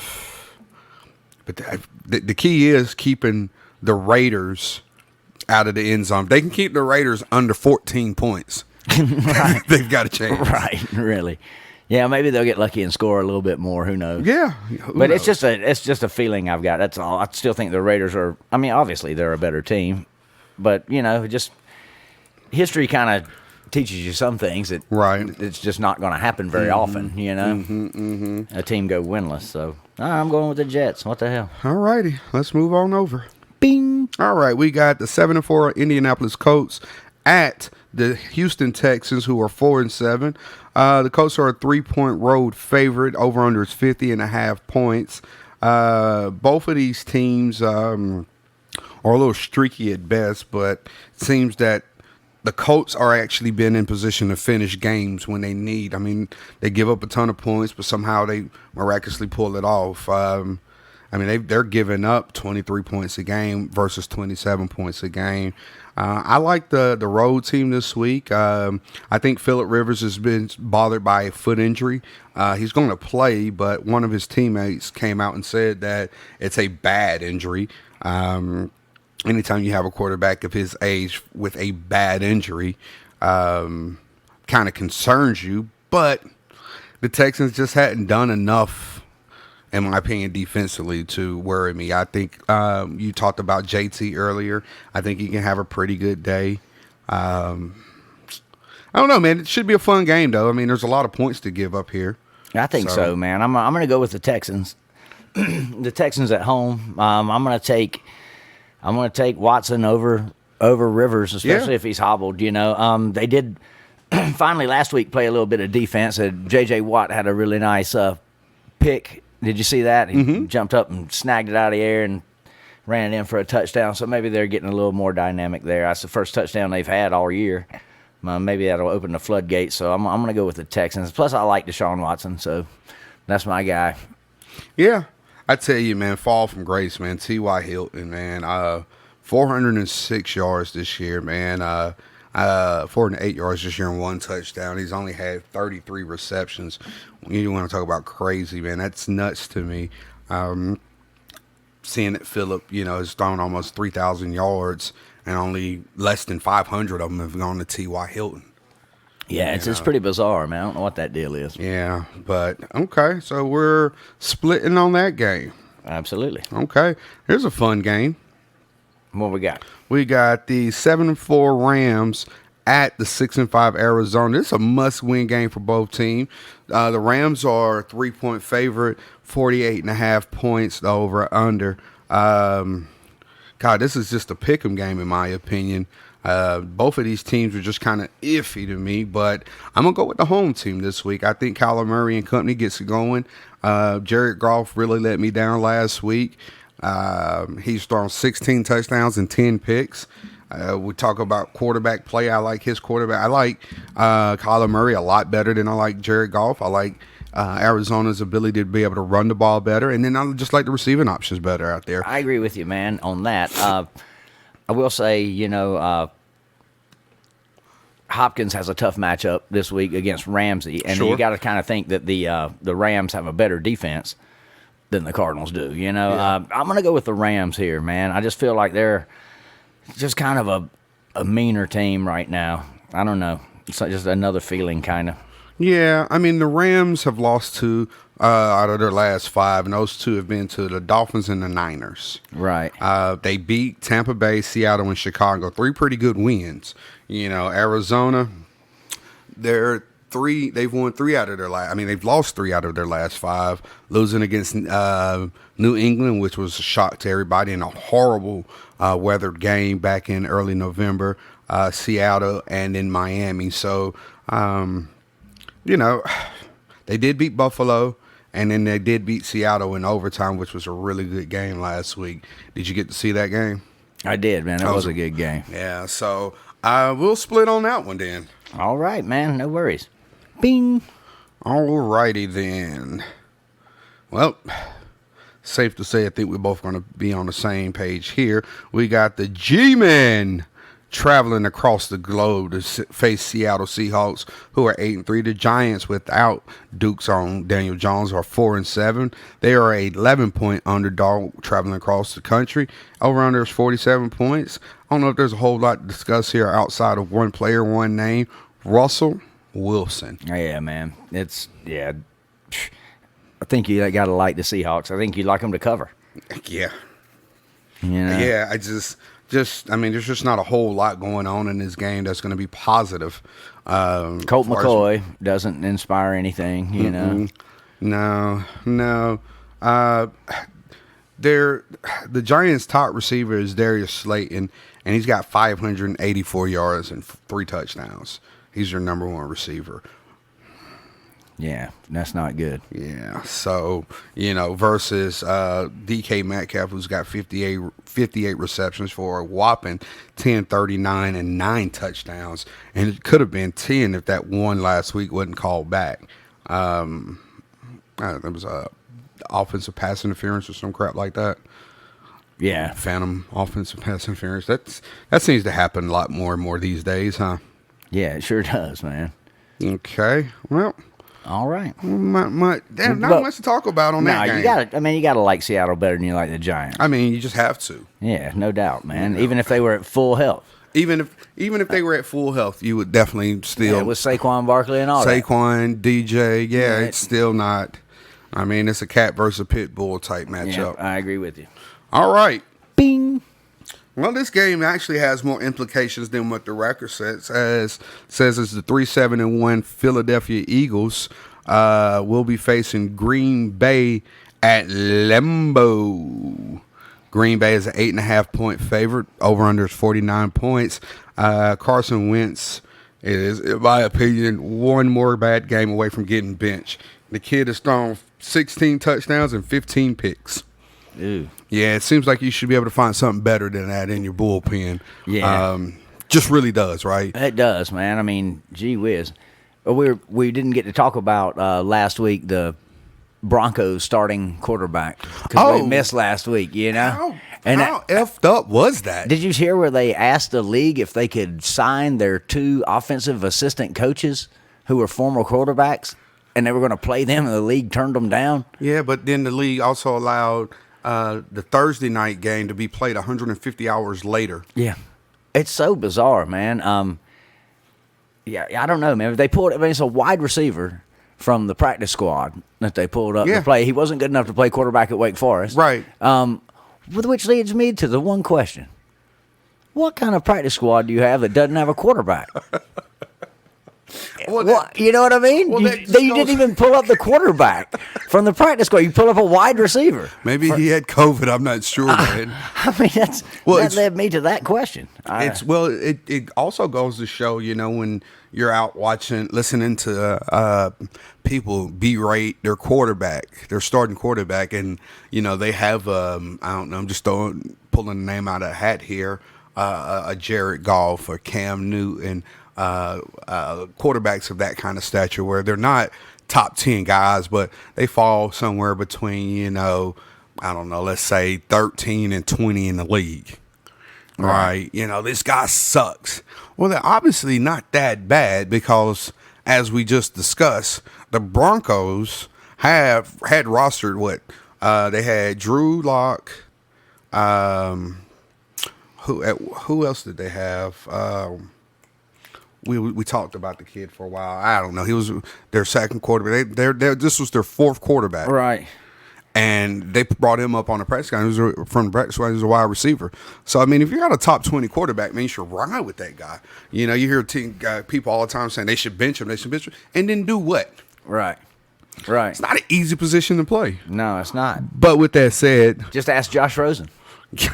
the key is keeping the Raiders out of the end zone. If they can keep the Raiders under 14 points, they've got a chance. Right, really. Yeah, maybe they'll get lucky and score a little bit more. Who knows? Yeah, But it's just a feeling I've got. That's all. I still think the Raiders are. I mean, obviously they're a better team, but just history kind of teaches you some things that Right. it's just not going to happen very often. A team go winless. So I'm going with the Jets. What the hell? All righty, let's move on over. Bing. All right, we got the 7-4 Indianapolis Colts at the Houston Texans, who are 4-7. The Colts are a 3-point road favorite. Over under is 50.5 points. Both of these teams are a little streaky at best, but it seems that the Colts are actually been in position to finish games when they need. I mean, they give up a ton of points, but somehow they miraculously pull it off. They're giving up 23 points a game versus 27 points a game. I like the road team this week. I think Phillip Rivers has been bothered by a foot injury. He's going to play, but one of his teammates came out and said that it's a bad injury. Anytime you have a quarterback of his age with a bad injury, kind of concerns you. But the Texans just hadn't done enough, in my opinion, defensively to worry me. I think you talked about JT earlier. I think he can have a pretty good day. I don't know, man. It should be a fun game, though. I mean, there's a lot of points to give up here. I think so, man. I'm going to go with the Texans. The Texans at home. I'm going to take Watson over Rivers, especially if he's hobbled. They did finally last week play a little bit of defense. J.J. Watt had a really nice pick. Did you see that? He jumped up and snagged it out of the air and ran it in for a touchdown. So maybe they're getting a little more dynamic there. That's the first touchdown they've had all year. Maybe that'll open the floodgates. So I'm going to go with the Texans. Plus, I like Deshaun Watson, so that's my guy. Yeah, I tell you, man, fall from grace, man. T.Y. Hilton, man, 406 yards this year, man. 408 yards this year and 1 touchdown. He's only had 33 receptions. You want to talk about crazy, man? That's nuts to me. Seeing that Phillip, has thrown almost 3,000 yards and only less than 500 of them have gone to T.Y. Hilton. Yeah, it's pretty bizarre, man. I don't know what that deal is. Yeah, but okay, so we're splitting on that game. Absolutely. Okay, here's a fun game. What we got? We got the 7-4 Rams at the 6-5 Arizona. This is a must-win game for both teams. The Rams are a 3-point favorite, 48.5 points over under. God, this is just a pick'em game in my opinion. Both of these teams are just kind of iffy to me, but I'm going to go with the home team this week. I think Kyler Murray and company gets it going. Jared Goff really let me down last week. He's thrown 16 touchdowns and 10 picks. We talk about quarterback play. I like his quarterback. I like Kyler Murray a lot better than I like Jared Goff. I like Arizona's ability to be able to run the ball better, and then I just like the receiving options better out there. I agree with you, man, on that. I will say, Hopkins has a tough matchup this week against Ramsey, and Sure. you got to kind of think that the Rams have a better defense than the Cardinals do. I'm going to go with the Rams here, man. I just feel like they're just kind of a meaner team right now. I don't know. It's like just another feeling, kind of. Yeah, I mean, the Rams have lost 2 out of their last 5, and those 2 have been to the Dolphins and the Niners. Right. They beat Tampa Bay, Seattle, and Chicago. 3 pretty good wins. Arizona, they've won 3 out of their last. I mean, they've lost 3 out of their last 5, losing against New England, which was a shock to everybody, in a horrible weathered game back in early November. Seattle and in Miami. So, they did beat Buffalo, and then they did beat Seattle in overtime, which was a really good game last week. Did you get to see that game? I did, man. That was a good game. Yeah, so we'll split on that one then. All right, man. No worries. Bing. All righty then. Well, safe to say I think we're both going to be on the same page here. We got the G-Men traveling across the globe to face Seattle Seahawks, who are 8-3. The Giants, without Duke's on Daniel Jones, are 4-7. They are a 11-point underdog traveling across the country. Over under is 47 points. I don't know if there's a whole lot to discuss here outside of one player, one name, Russell Wilson. Yeah, man. I think you got to like the Seahawks. I think you like them to cover. Yeah. Yeah. I just I mean, there's just not a whole lot going on in this game that's going to be positive. Colt McCoy doesn't inspire anything, No. The Giants' top receiver is Darius Slayton, and he's got 584 yards and 3 touchdowns. He's your number 1 receiver. Yeah, that's not good. Yeah, so, versus DK Metcalf, who's got 58 receptions for a whopping 1039 and 9 touchdowns. And it could have been 10 if that one last week wasn't called back. There was offensive pass interference or some crap like that. Yeah. Phantom offensive pass interference. That seems to happen a lot more and more these days, huh? Yeah, it sure does, man. Okay, well... All right. Not much to talk about on that game. You gotta like Seattle better than you like the Giants. I mean, you just have to. Yeah, no doubt, man. Even if they were at full health. Even if they were at full health, you would definitely still. Yeah, with Saquon Barkley and all that. Saquon, DJ, it's still not. I mean, it's a cat versus a pit bull type matchup. Yeah, I agree with you. All right. Bing. Well, this game actually has more implications than what the record says. As says it's the 3-7-1 Philadelphia Eagles will be facing Green Bay at Lambeau. Green Bay is an 8.5-point favorite. Over under is 49 points. Carson Wentz is, in my opinion, one more bad game away from getting benched. The kid has thrown 16 touchdowns and 15 picks. Ooh. Yeah, it seems like you should be able to find something better than that in your bullpen. Yeah. Just really does, right? It does, man. I mean, gee whiz. We didn't get to talk about last week the Broncos starting quarterback because we missed last week, you know? How effed up was that? Did you hear where they asked the league if they could sign their 2 offensive assistant coaches who were former quarterbacks and they were going to play them and the league turned them down? Yeah, but then the league also allowed the Thursday night game to be played 150 hours later. Yeah. It's so bizarre, man. Yeah, I don't know, man. They pulled. I mean, it's a wide receiver from the practice squad that they pulled up to play. He wasn't good enough to play quarterback at Wake Forest, Right. Which leads me to the one question: what kind of practice squad do you have that doesn't have a quarterback? You know what I mean? Well, you didn't even pull up the quarterback from the practice squad. You pull up a wide receiver. Maybe he had COVID. I'm not sure, man. I mean, that led me to that question. It also goes to show, you know, when you're out listening to people berate their quarterback, their starting quarterback, and you know they have I don't know, I'm just pulling the name out of a hat here, a Jared Goff or Cam Newton. Quarterbacks of that kind of stature where they're not top 10 guys, but they fall somewhere between, you know, I don't know, let's say 13 and 20 in the league. Right. You know, this guy sucks. Well, they're obviously not that bad because, as we just discussed, the Broncos had rostered what? They had Drew Lock. Who else did they have? We talked about the kid for a while. I don't know. He was their second quarterback. This was their 4th quarterback. Right. And they brought him up on the practice squad. He was from the practice squad. He was a wide receiver. So, I mean, if you got a top 20 quarterback, man, you should ride with that guy. You know, you hear people all the time saying they should bench him, and then do what? Right. Right. It's not an easy position to play. No, it's not. But with that said, Just ask Josh Rosen.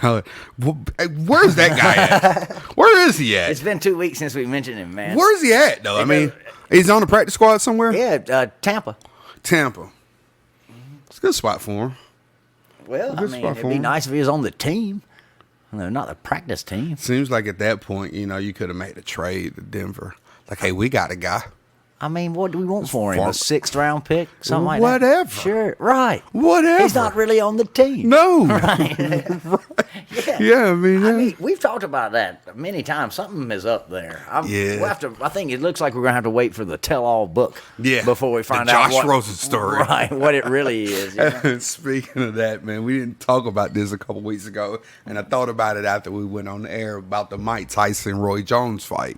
God, where's that guy at? Where is he at? It's been 2 weeks since we mentioned him, man. Where's he at, though? I mean, he's on the practice squad somewhere? Yeah, Tampa. Tampa. It's a good spot for him. Well, I mean, it'd be nice if he was on the team. No, not the practice team. Seems like at that point, you know, you could have made a trade to Denver. Like, hey, we got a guy. I mean, what do we want for him? A 6th round pick? Something like Whatever. that? Sure. Right. Whatever. He's not really on the team. No. Right. Yeah, I mean, we've talked about that many times. Something is up there. Yeah. We'll have to, I think it looks like we're going to have to wait for the tell-all book before we find the out Josh Rosen story. Right, what it really is. You know? Speaking of that, man, we didn't talk about this a couple weeks ago, and I thought about it after we went on the air about the Mike Tyson-Roy Jones fight.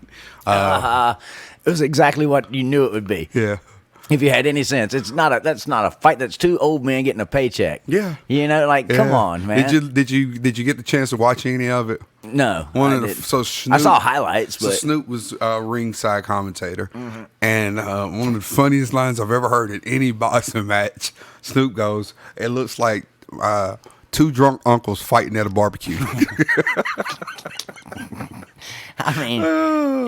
It was exactly what you knew it would be. Yeah. If you had any sense, that's not a fight. That's 2 old men getting a paycheck. Yeah. You know, like, come on, man. Did you get the chance to watch any of it? No. Snoop, I saw highlights, but Snoop was a ringside commentator, and one of the funniest lines I've ever heard in any boxing match. Snoop goes, "It looks like 2 drunk uncles fighting at a barbecue." I mean,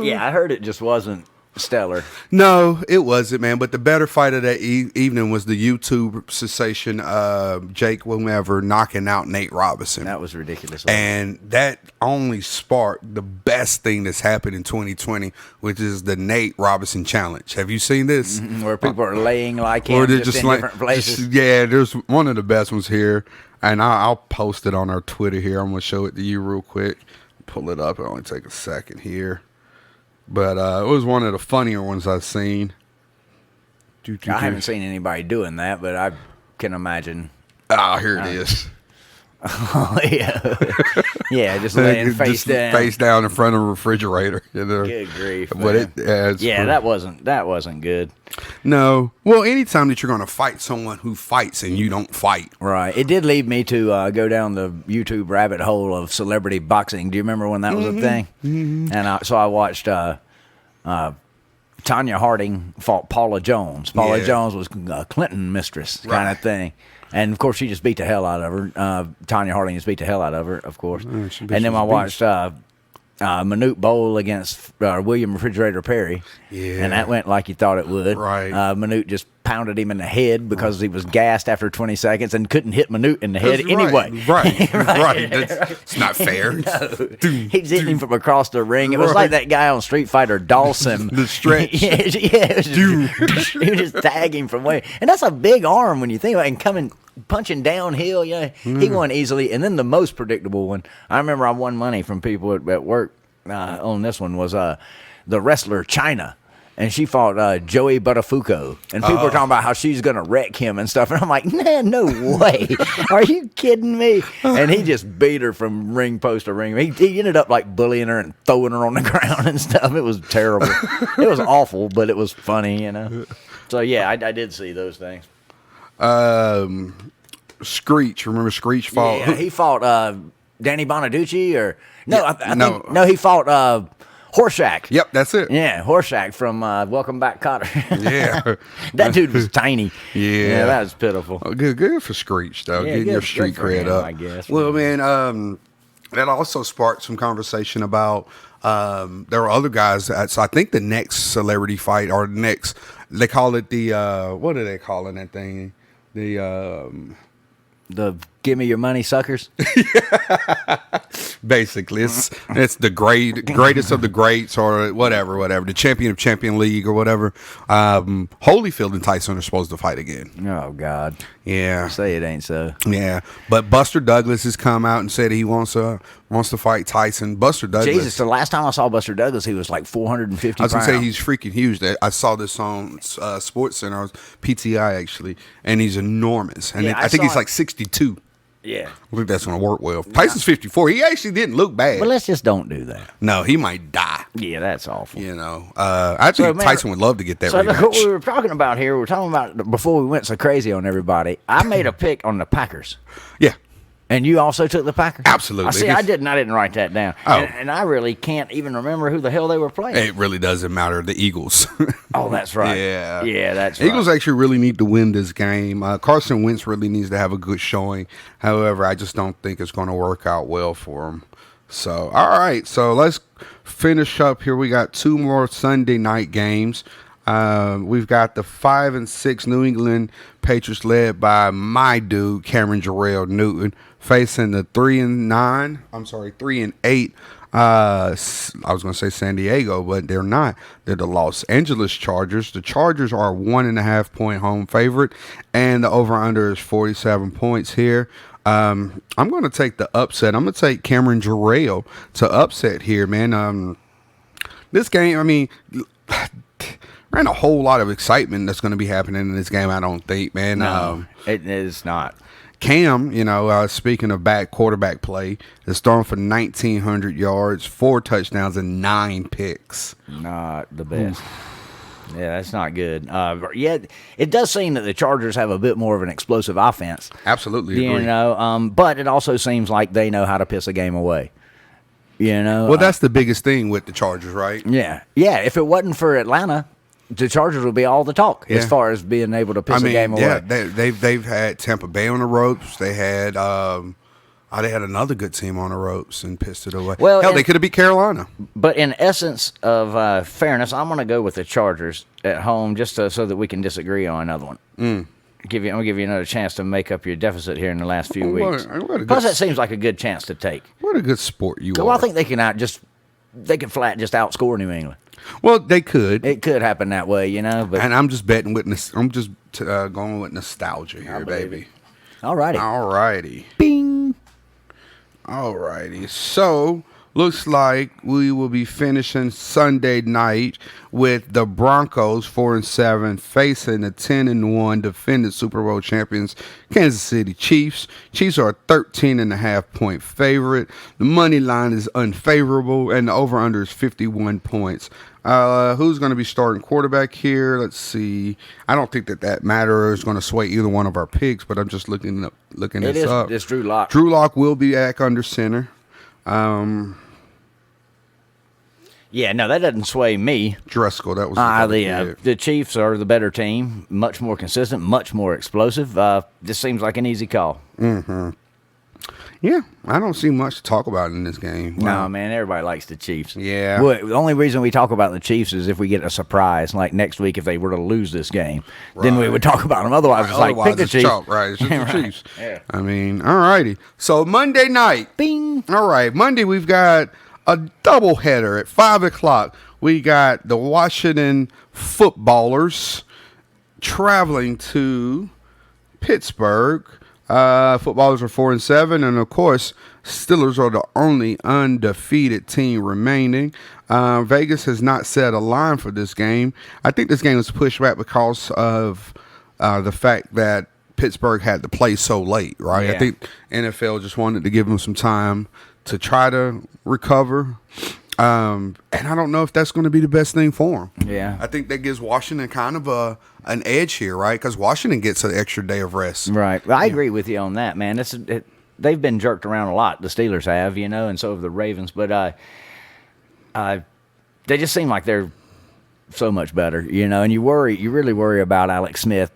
yeah, I heard it just wasn't stellar. No, it wasn't, man. But the better fight of that evening was the YouTube sensation Jake Whomever knocking out Nate Robinson. That was ridiculous. And that only sparked the best thing that's happened in 2020, which is the Nate Robinson Challenge. Have you seen this? Mm-hmm, where people are laying like him, or they're just in different places. Yeah, there's one of the best ones here. And I'll post it on our Twitter here. I'm going to show it to you real quick. Pull it up. It'll only take a second here. But it was one of the funnier ones I've seen. I haven't seen anybody doing that, but I can imagine. Ah, here it is. Oh, yeah. Yeah, just laying face down. Face down in front of a refrigerator. You know? Good grief. But that wasn't good. No. Well, anytime that you're going to fight someone who fights and you don't fight. Right. It did lead me to go down the YouTube rabbit hole of celebrity boxing. Do you remember when that was a thing? Mm-hmm. And so I watched Tanya Harding fought Paula Jones. Paula Jones was a Clinton mistress kind of thing. And, of course, she just beat the hell out of her. Tanya Harding just beat the hell out of her, of course. And then I watched Manute Bowl against William Refrigerator Perry. Yeah. And that went like you thought it would. Right. Manute just pounded him in the head because he was gassed after 20 seconds and couldn't hit Manute in the head anyway. Right. It's not fair. No. He's hitting him from across the ring. It was like that guy on Street Fighter, Dawson. The stretch. Yeah, it was just, he was just tagging from way. And that's a big arm when you think about it. And coming, punching downhill, he won easily. And then the most predictable one, I remember I won money from people at work on this one, was the wrestler China. And she fought Joey Buttafuoco. And people were talking about how she's going to wreck him and stuff. And I'm like, man, no way. Are you kidding me? And he just beat her from ring post to ring. He ended up like bullying her and throwing her on the ground and stuff. It was terrible. It was awful, but it was funny, So, yeah, I did see those things. Screech. Remember Screech fought? Yeah, he fought Danny Bonaducci or... No, I no. think, no, he fought... Horshack. Yep, that's it. Yeah, Horshack from Welcome Back, Cotter. Yeah. That dude was tiny. Yeah. That was pitiful. Oh, good for Screech, though. Yeah, Getting good- your street good for cred him, up. I guess. Well, man, that also sparked some conversation about there were other guys. So I think the next celebrity fight or the next, they call it the, what are they calling that thing? The give me your money, suckers. Basically, it's the greatest of the greats or whatever, the champion of Champion League or whatever. Holyfield and Tyson are supposed to fight again. Oh God. Yeah. Say it ain't so. Yeah, but Buster Douglas has come out and said he wants to fight Tyson. Buster Douglas. Jesus, the last time I saw Buster Douglas, he was like 450 I was pounds. gonna say he's freaking huge. I saw this on Sports Center, PTI actually, and he's enormous. And Yeah, I think I he's saw like 62. Yeah. I think that's gonna work well. Tyson's 54. He actually didn't look bad. But let's just don't do that. No, he might die. Yeah, that's awful. I think So, man, Tyson would love to get that So look, rematch. what we were talking about here, we're talking about before we went so crazy on everybody. I made a pick on the Packers. Yeah, And you also took the Packers? Absolutely. I see. I didn't write that down. Oh. And I really can't even remember who the hell they were playing. it really doesn't matter. The Eagles. Oh, that's right. Yeah. Yeah, that's right. Eagles actually really need to win this game. Carson Wentz really needs to have a good showing. However, I just don't think it's going to work out well for him. So, all right. So let's finish up here. We got two more Sunday night games. We've got the 5 and 6 New England Patriots led by my dude Cameron Jarrell Newton facing the 3 and 8. I was going to say San Diego, but they're not. They're the Los Angeles Chargers. The Chargers are a 1.5 point home favorite, and the over/under is 47 points here. I'm going to take the upset. I'm going to take Cameron Jarrell to upset here, man. This game, I mean, there ain't a whole lot of excitement that's going to be happening in this game, I don't think, man. No, it is not. Cam, speaking of quarterback play, is throwing for 1,900 yards, 4 touchdowns, and 9 picks. Not the best. Yeah, that's not good. Yet it does seem that the Chargers have a bit more of an explosive offense. Absolutely agree. But it also seems like they know how to piss a game away. Well, that's the biggest thing with the Chargers, right? Yeah. If it wasn't for Atlanta, the Chargers would be all the talk as far as being able to piss a game away. Yeah, they've had Tampa Bay on the ropes. They had they had another good team on the ropes and pissed it away. Well, hell, they could have beat Carolina. But in essence of fairness, I'm going to go with the Chargers at home just so that we can disagree on another one. I'm going to give you another chance to make up your deficit here in the last few weeks. Plus, that seems like a good chance to take. What a good sport you are. Well, I think they can flat just outscore New England. Well, they could. It could happen that way, But And I'm just betting with I'm just going with nostalgia here, baby. all righty. Bing. All righty. So looks like we will be finishing Sunday night with the Broncos 4-7 facing the 10-1 defending Super Bowl champions Kansas City Chiefs. Chiefs are a 13.5 point favorite. The money line is unfavorable, and the over/under is 51 points. Who's going to be starting quarterback here? Let's see. I don't think that matter is going to sway either one of our picks, but I'm just looking this up. It's Drew Lock. Drew Lock will be back under center. Yeah, no, that doesn't sway me. Driscoll, that was The Chiefs are the better team, much more consistent, much more explosive. This seems like an easy call. Mm-hmm. Yeah, I don't see much to talk about in this game. No, man, everybody likes the Chiefs. Yeah. Well, the only reason we talk about the Chiefs is if we get a surprise, like next week if they were to lose this game. Then we Right. would talk about them. Otherwise, it's like, Otherwise, pick the it's Chiefs. chalk, right? It's just the Right. Chiefs. Yeah. I mean, all righty. So Monday night. Bing. All right, Monday we've got a doubleheader at 5:00. We got the Washington footballers traveling to Pittsburgh. Footballers are 4-7, and of course, Steelers are the only undefeated team remaining. Vegas has not set a line for this game. I think this game was pushed back because of the fact that Pittsburgh had to play so late, right? Yeah. I think NFL just wanted to give them some time to try to recover. And I don't know if that's going to be the best thing for them. Yeah. I think that gives Washington kind of an edge here, right? Because Washington gets an extra day of rest. Right. Well, I agree with you on that, man. They've been jerked around a lot. The Steelers have, and so have the Ravens. But they just seem like they're so much better, And you really worry about Alex Smith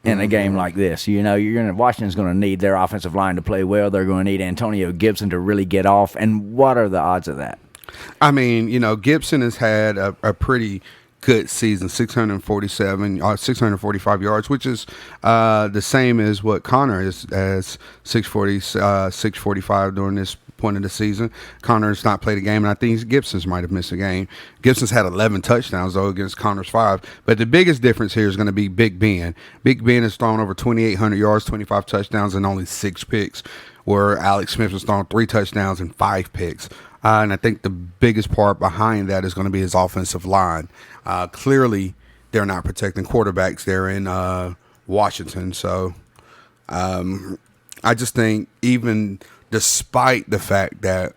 in a game like this. Washington's going to need their offensive line to play well. They're going to need Antonio Gibson to really get off. And what are the odds of that? I mean, Gibson has had a pretty good season, 645 yards, which is the same as what Connor is, as 645 during this point of the season. Connor's not played a game, and I think Gibson's might have missed a game. Gibson's had 11 touchdowns, though, against Connor's 5. But the biggest difference here is going to be Big Ben. Big Ben has thrown over 2,800 yards, 25 touchdowns, and only 6 picks, where Alex Smith has thrown 3 touchdowns and 5 picks. And I think the biggest part behind that is going to be his offensive line. Clearly, they're not protecting quarterbacks there in Washington. So I just think even despite the fact that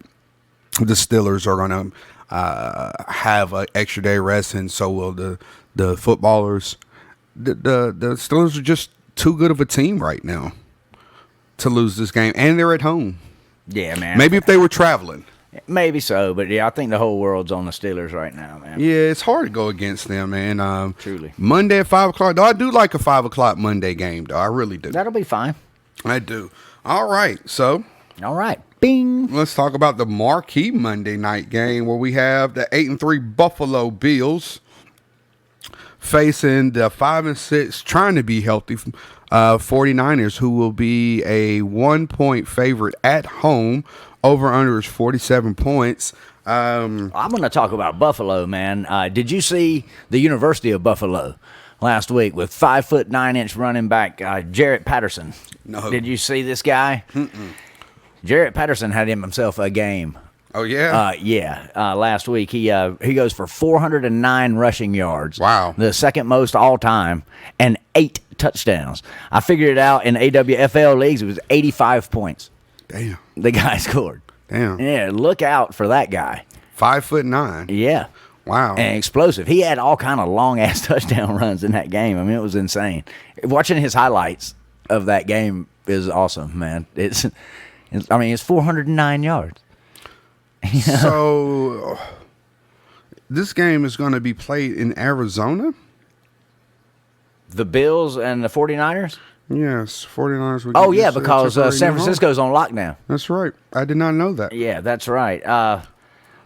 the Steelers are going to have an extra day rest, and so will the footballers, the Steelers are just too good of a team right now to lose this game. And they're at home. Yeah, man. Maybe if they were traveling. Maybe so, but yeah, I think the whole world's on the Steelers right now, man. Yeah, it's hard to go against them, man. Truly. Monday at 5:00. Though I do like a 5:00 Monday game, though. I really do. That'll be fine. I do. All right, so All right. Bing. let's talk about the marquee Monday night game where we have the 8-3 Buffalo Bills facing the 5-6, trying to be healthy 49ers, who will be a 1-point favorite at home. Over under is 47 points. I'm going to talk about Buffalo, man. Did you see the University of Buffalo last week with 5'9" running back Jarrett Patterson? No. Did you see this guy? Jarrett Patterson had himself a game. Oh, yeah? Last week he goes for 409 rushing yards. Wow. The second most all time, and 8 touchdowns. I figured it out in AWFL leagues. It was 85 points. Damn. The guy scored. Damn. Yeah, look out for that guy. 5'9". Yeah. Wow. And explosive. He had all kind of long ass touchdown runs in that game. I mean, it was insane. Watching his highlights of that game is awesome, man. It's 409 yards. So this game is going to be played in Arizona? The Bills and the 49ers? Yes, 49ers. would Oh, get yeah, this, because temporary San new home. Francisco's on lockdown. That's right. I did not know that. Yeah, that's right.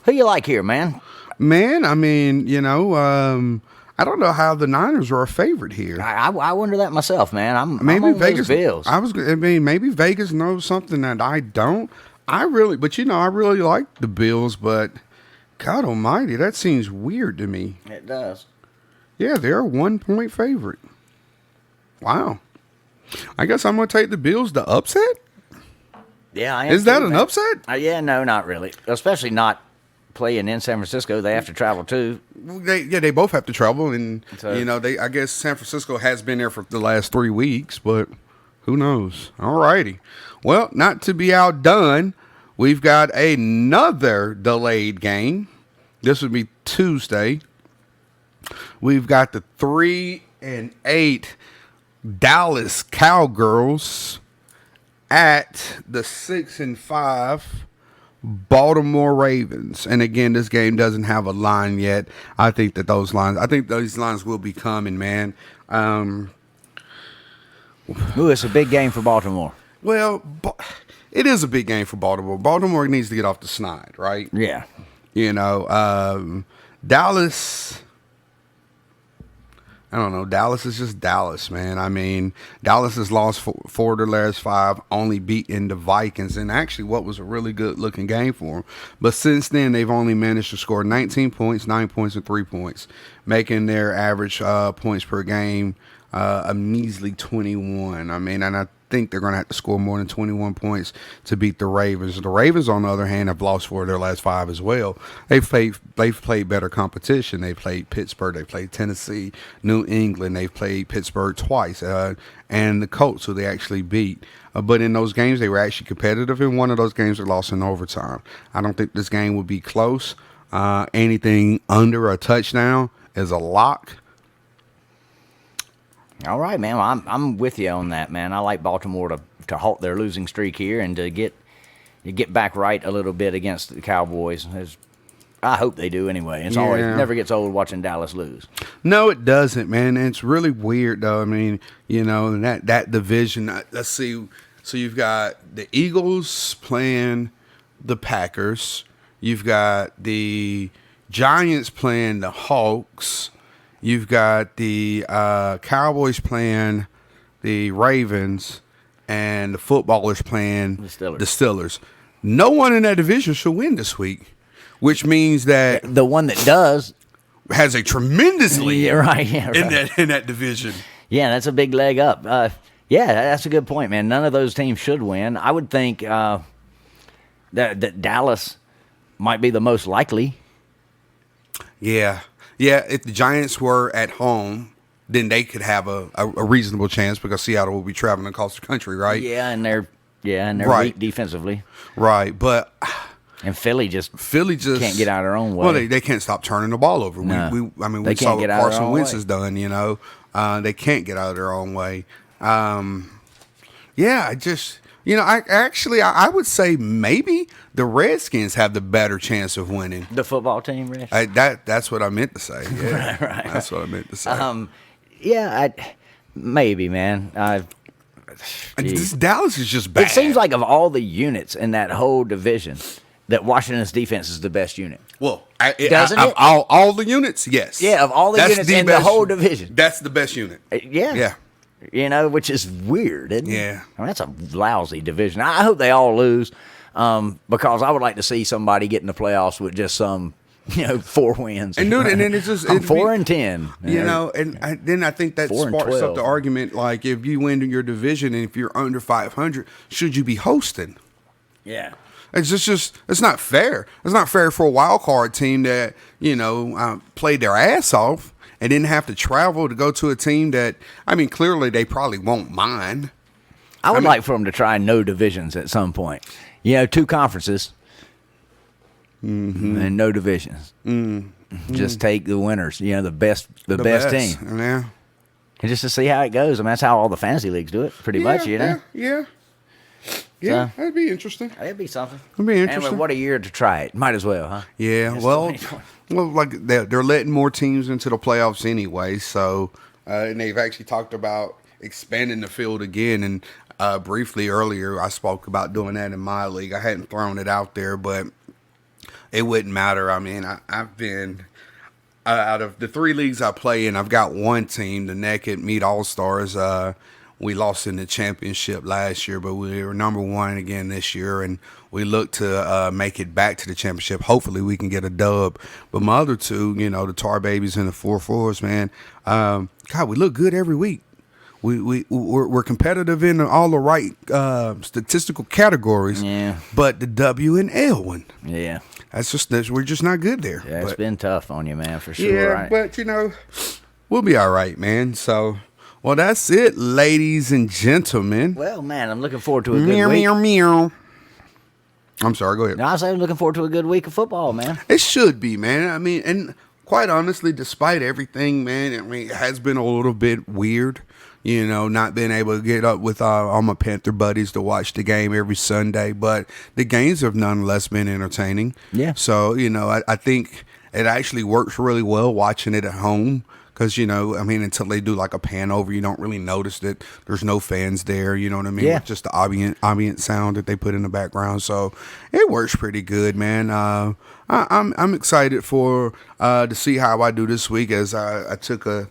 Who you like here, man? Man, I mean, I don't know how the Niners are a favorite here. I wonder that myself, man. I'm Maybe on those Vegas. Bills. Maybe Vegas knows something that I don't. I really like the Bills, but God Almighty, that seems weird to me. It does. Yeah, they're a 1-point favorite. Wow. I guess I'm going to take the Bills to upset. Yeah, I am. Is that too, an man. upset? Yeah, no, not really. Especially not playing in San Francisco. They have to travel too. They both have to travel, and So- I guess San Francisco has been there for the last 3 weeks, but who knows? All righty. Well, not to be outdone, we've got another delayed game. This would be Tuesday. We've got the 3-8 Dallas Cowgirls at the 6-5 Baltimore Ravens. And again, this game doesn't have a line yet. I think these lines will be coming, man. Ooh, it's a big game for Baltimore. Well, it is a big game for Baltimore. Baltimore needs to get off the snide, right? Yeah. You know, Dallas. I don't know. Dallas is just Dallas, man. I mean, Dallas has lost four of their last 5, only beaten the Vikings, and actually what was a really good-looking game for them. But since then, they've only managed to score 19 points, 9 points, and 3 points, making their average points per game a measly 21. I mean, and I think they're going to have to score more than 21 points to beat the Ravens. The Ravens, on the other hand, have lost 4 of their last 5 as well. They've played better competition. They played Pittsburgh. They played Tennessee, New England. They've played Pittsburgh twice, and the Colts, who they actually beat. But in those games, they were actually competitive. In one of those games, they lost in overtime. I don't think this game would be close. Anything under a touchdown is a lock. All right, man. Well, I'm with you on that, man. I like Baltimore to halt their losing streak here and to get back right a little bit against the Cowboys. I hope they do anyway. It never gets old watching Dallas lose. No, it doesn't, man. And it's really weird, though. I mean, you know, that division. Let's see. So you've got the Eagles playing the Packers. You've got the Giants playing the Hawks. You've got the Cowboys playing the Ravens, and the footballers playing the Steelers. No one in that division should win this week, which means that the one that does has a tremendous lead right. in that division. Yeah, that's a big leg up. Yeah, that's a good point, man. None of those teams should win. I would think that Dallas might be the most likely. Yeah. Yeah, if the Giants were at home, then they could have a reasonable chance because Seattle will be traveling across the country, right? Yeah, and they're right. weak defensively. Right, but and Philly just can't get out of their own way. Well, they can't stop turning the ball over. No. We saw what Carson Wentz has done. You know, they can't get out of their own way. Yeah, I would say maybe the Redskins have the better chance of winning. The football team, Rich? That's what I meant to say. Yeah, right. That's what I meant to say. Yeah, maybe, man. Dallas is just bad. It seems like of all the units in that whole division, that Washington's defense is the best unit. Well, doesn't it? All the units, yes. Yeah, of all the units in the whole division. That's the best unit. Yeah. You know, which is weird, isn't it? Yeah. I mean, that's a lousy division. I hope they all lose because I would like to see somebody get in the playoffs with just some, 4 wins. And dude, and then it's just 4-10. You know, and then I think that 4 and sparks 12. up the argument. Like, if you win your division and if you're under 500, should you be hosting? Yeah. It's just it's not fair. It's not fair for a wild card team that played their ass off and didn't have to travel to go to a team that, I mean, clearly they probably won't mind. I would like for them to try no divisions at some point. 2 conferences and no divisions. Mm-hmm. Just take the winners, the best team. Yeah. And just to see how it goes. I mean, that's how all the fantasy leagues do it, pretty much, Yeah, So, that'd be interesting. It'd be something. It'd be interesting. And what a year to try it. Might as well, huh? Yeah, well, like they're letting more teams into the playoffs anyway. So, and they've actually talked about expanding the field again. And briefly earlier, I spoke about doing that in my league. I hadn't thrown it out there, but it wouldn't matter. I mean, I've been out of the 3 leagues I play in, I've got one team, the Naked Meat All Stars. We lost in the championship last year, but we were number 1 again this year, and we look to make it back to the championship. Hopefully, we can get a dub. But my other 2, the Tar Babies and the 4-4s, man, God, we look good every week. We're competitive in all the right statistical categories. Yeah. But the W and L one, Yeah. we're just not good there. Yeah, it's been tough on you, man, for sure. Yeah, right? but we'll be all right, man. So. Well, that's it, ladies and gentlemen. Well, man, I'm looking forward to a good Meow, week. meow, meow. I'm sorry, go ahead. No, I say I'm looking forward to a good week of football, man. It should be, man. I mean, and quite honestly, despite everything, man, I mean, it has been a little bit weird, not being able to get up with all my Panther buddies to watch the game every Sunday. But the games have nonetheless been entertaining. Yeah. So, I think it actually works really well watching it at home. because until they do like a pan over, you don't really notice that there's no fans there. You know what I mean? Yeah. With just the ambient sound that they put in the background. So it works pretty good, man. I'm excited for to see how I do this week, as I took a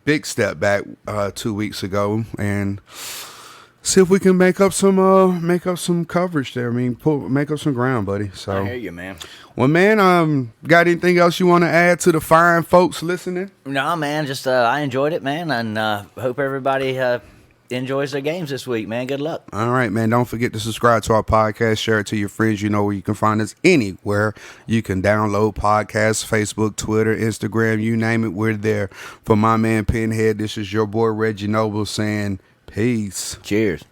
big step back 2 weeks ago and see if we can make up some coverage there. I mean, make up some ground, buddy. So I hear you, man. well, man, got anything else you want to add to the fine folks listening? No, man, just I enjoyed it, man, and hope everybody enjoys their games this week, man. Good luck. All right, man. Don't forget to subscribe to our podcast. Share it to your friends. You know where you can find us anywhere. You can download podcasts, Facebook, Twitter, Instagram, you name it. We're there. For my man Pinhead, this is your boy Reggie Noble saying peace. Cheers.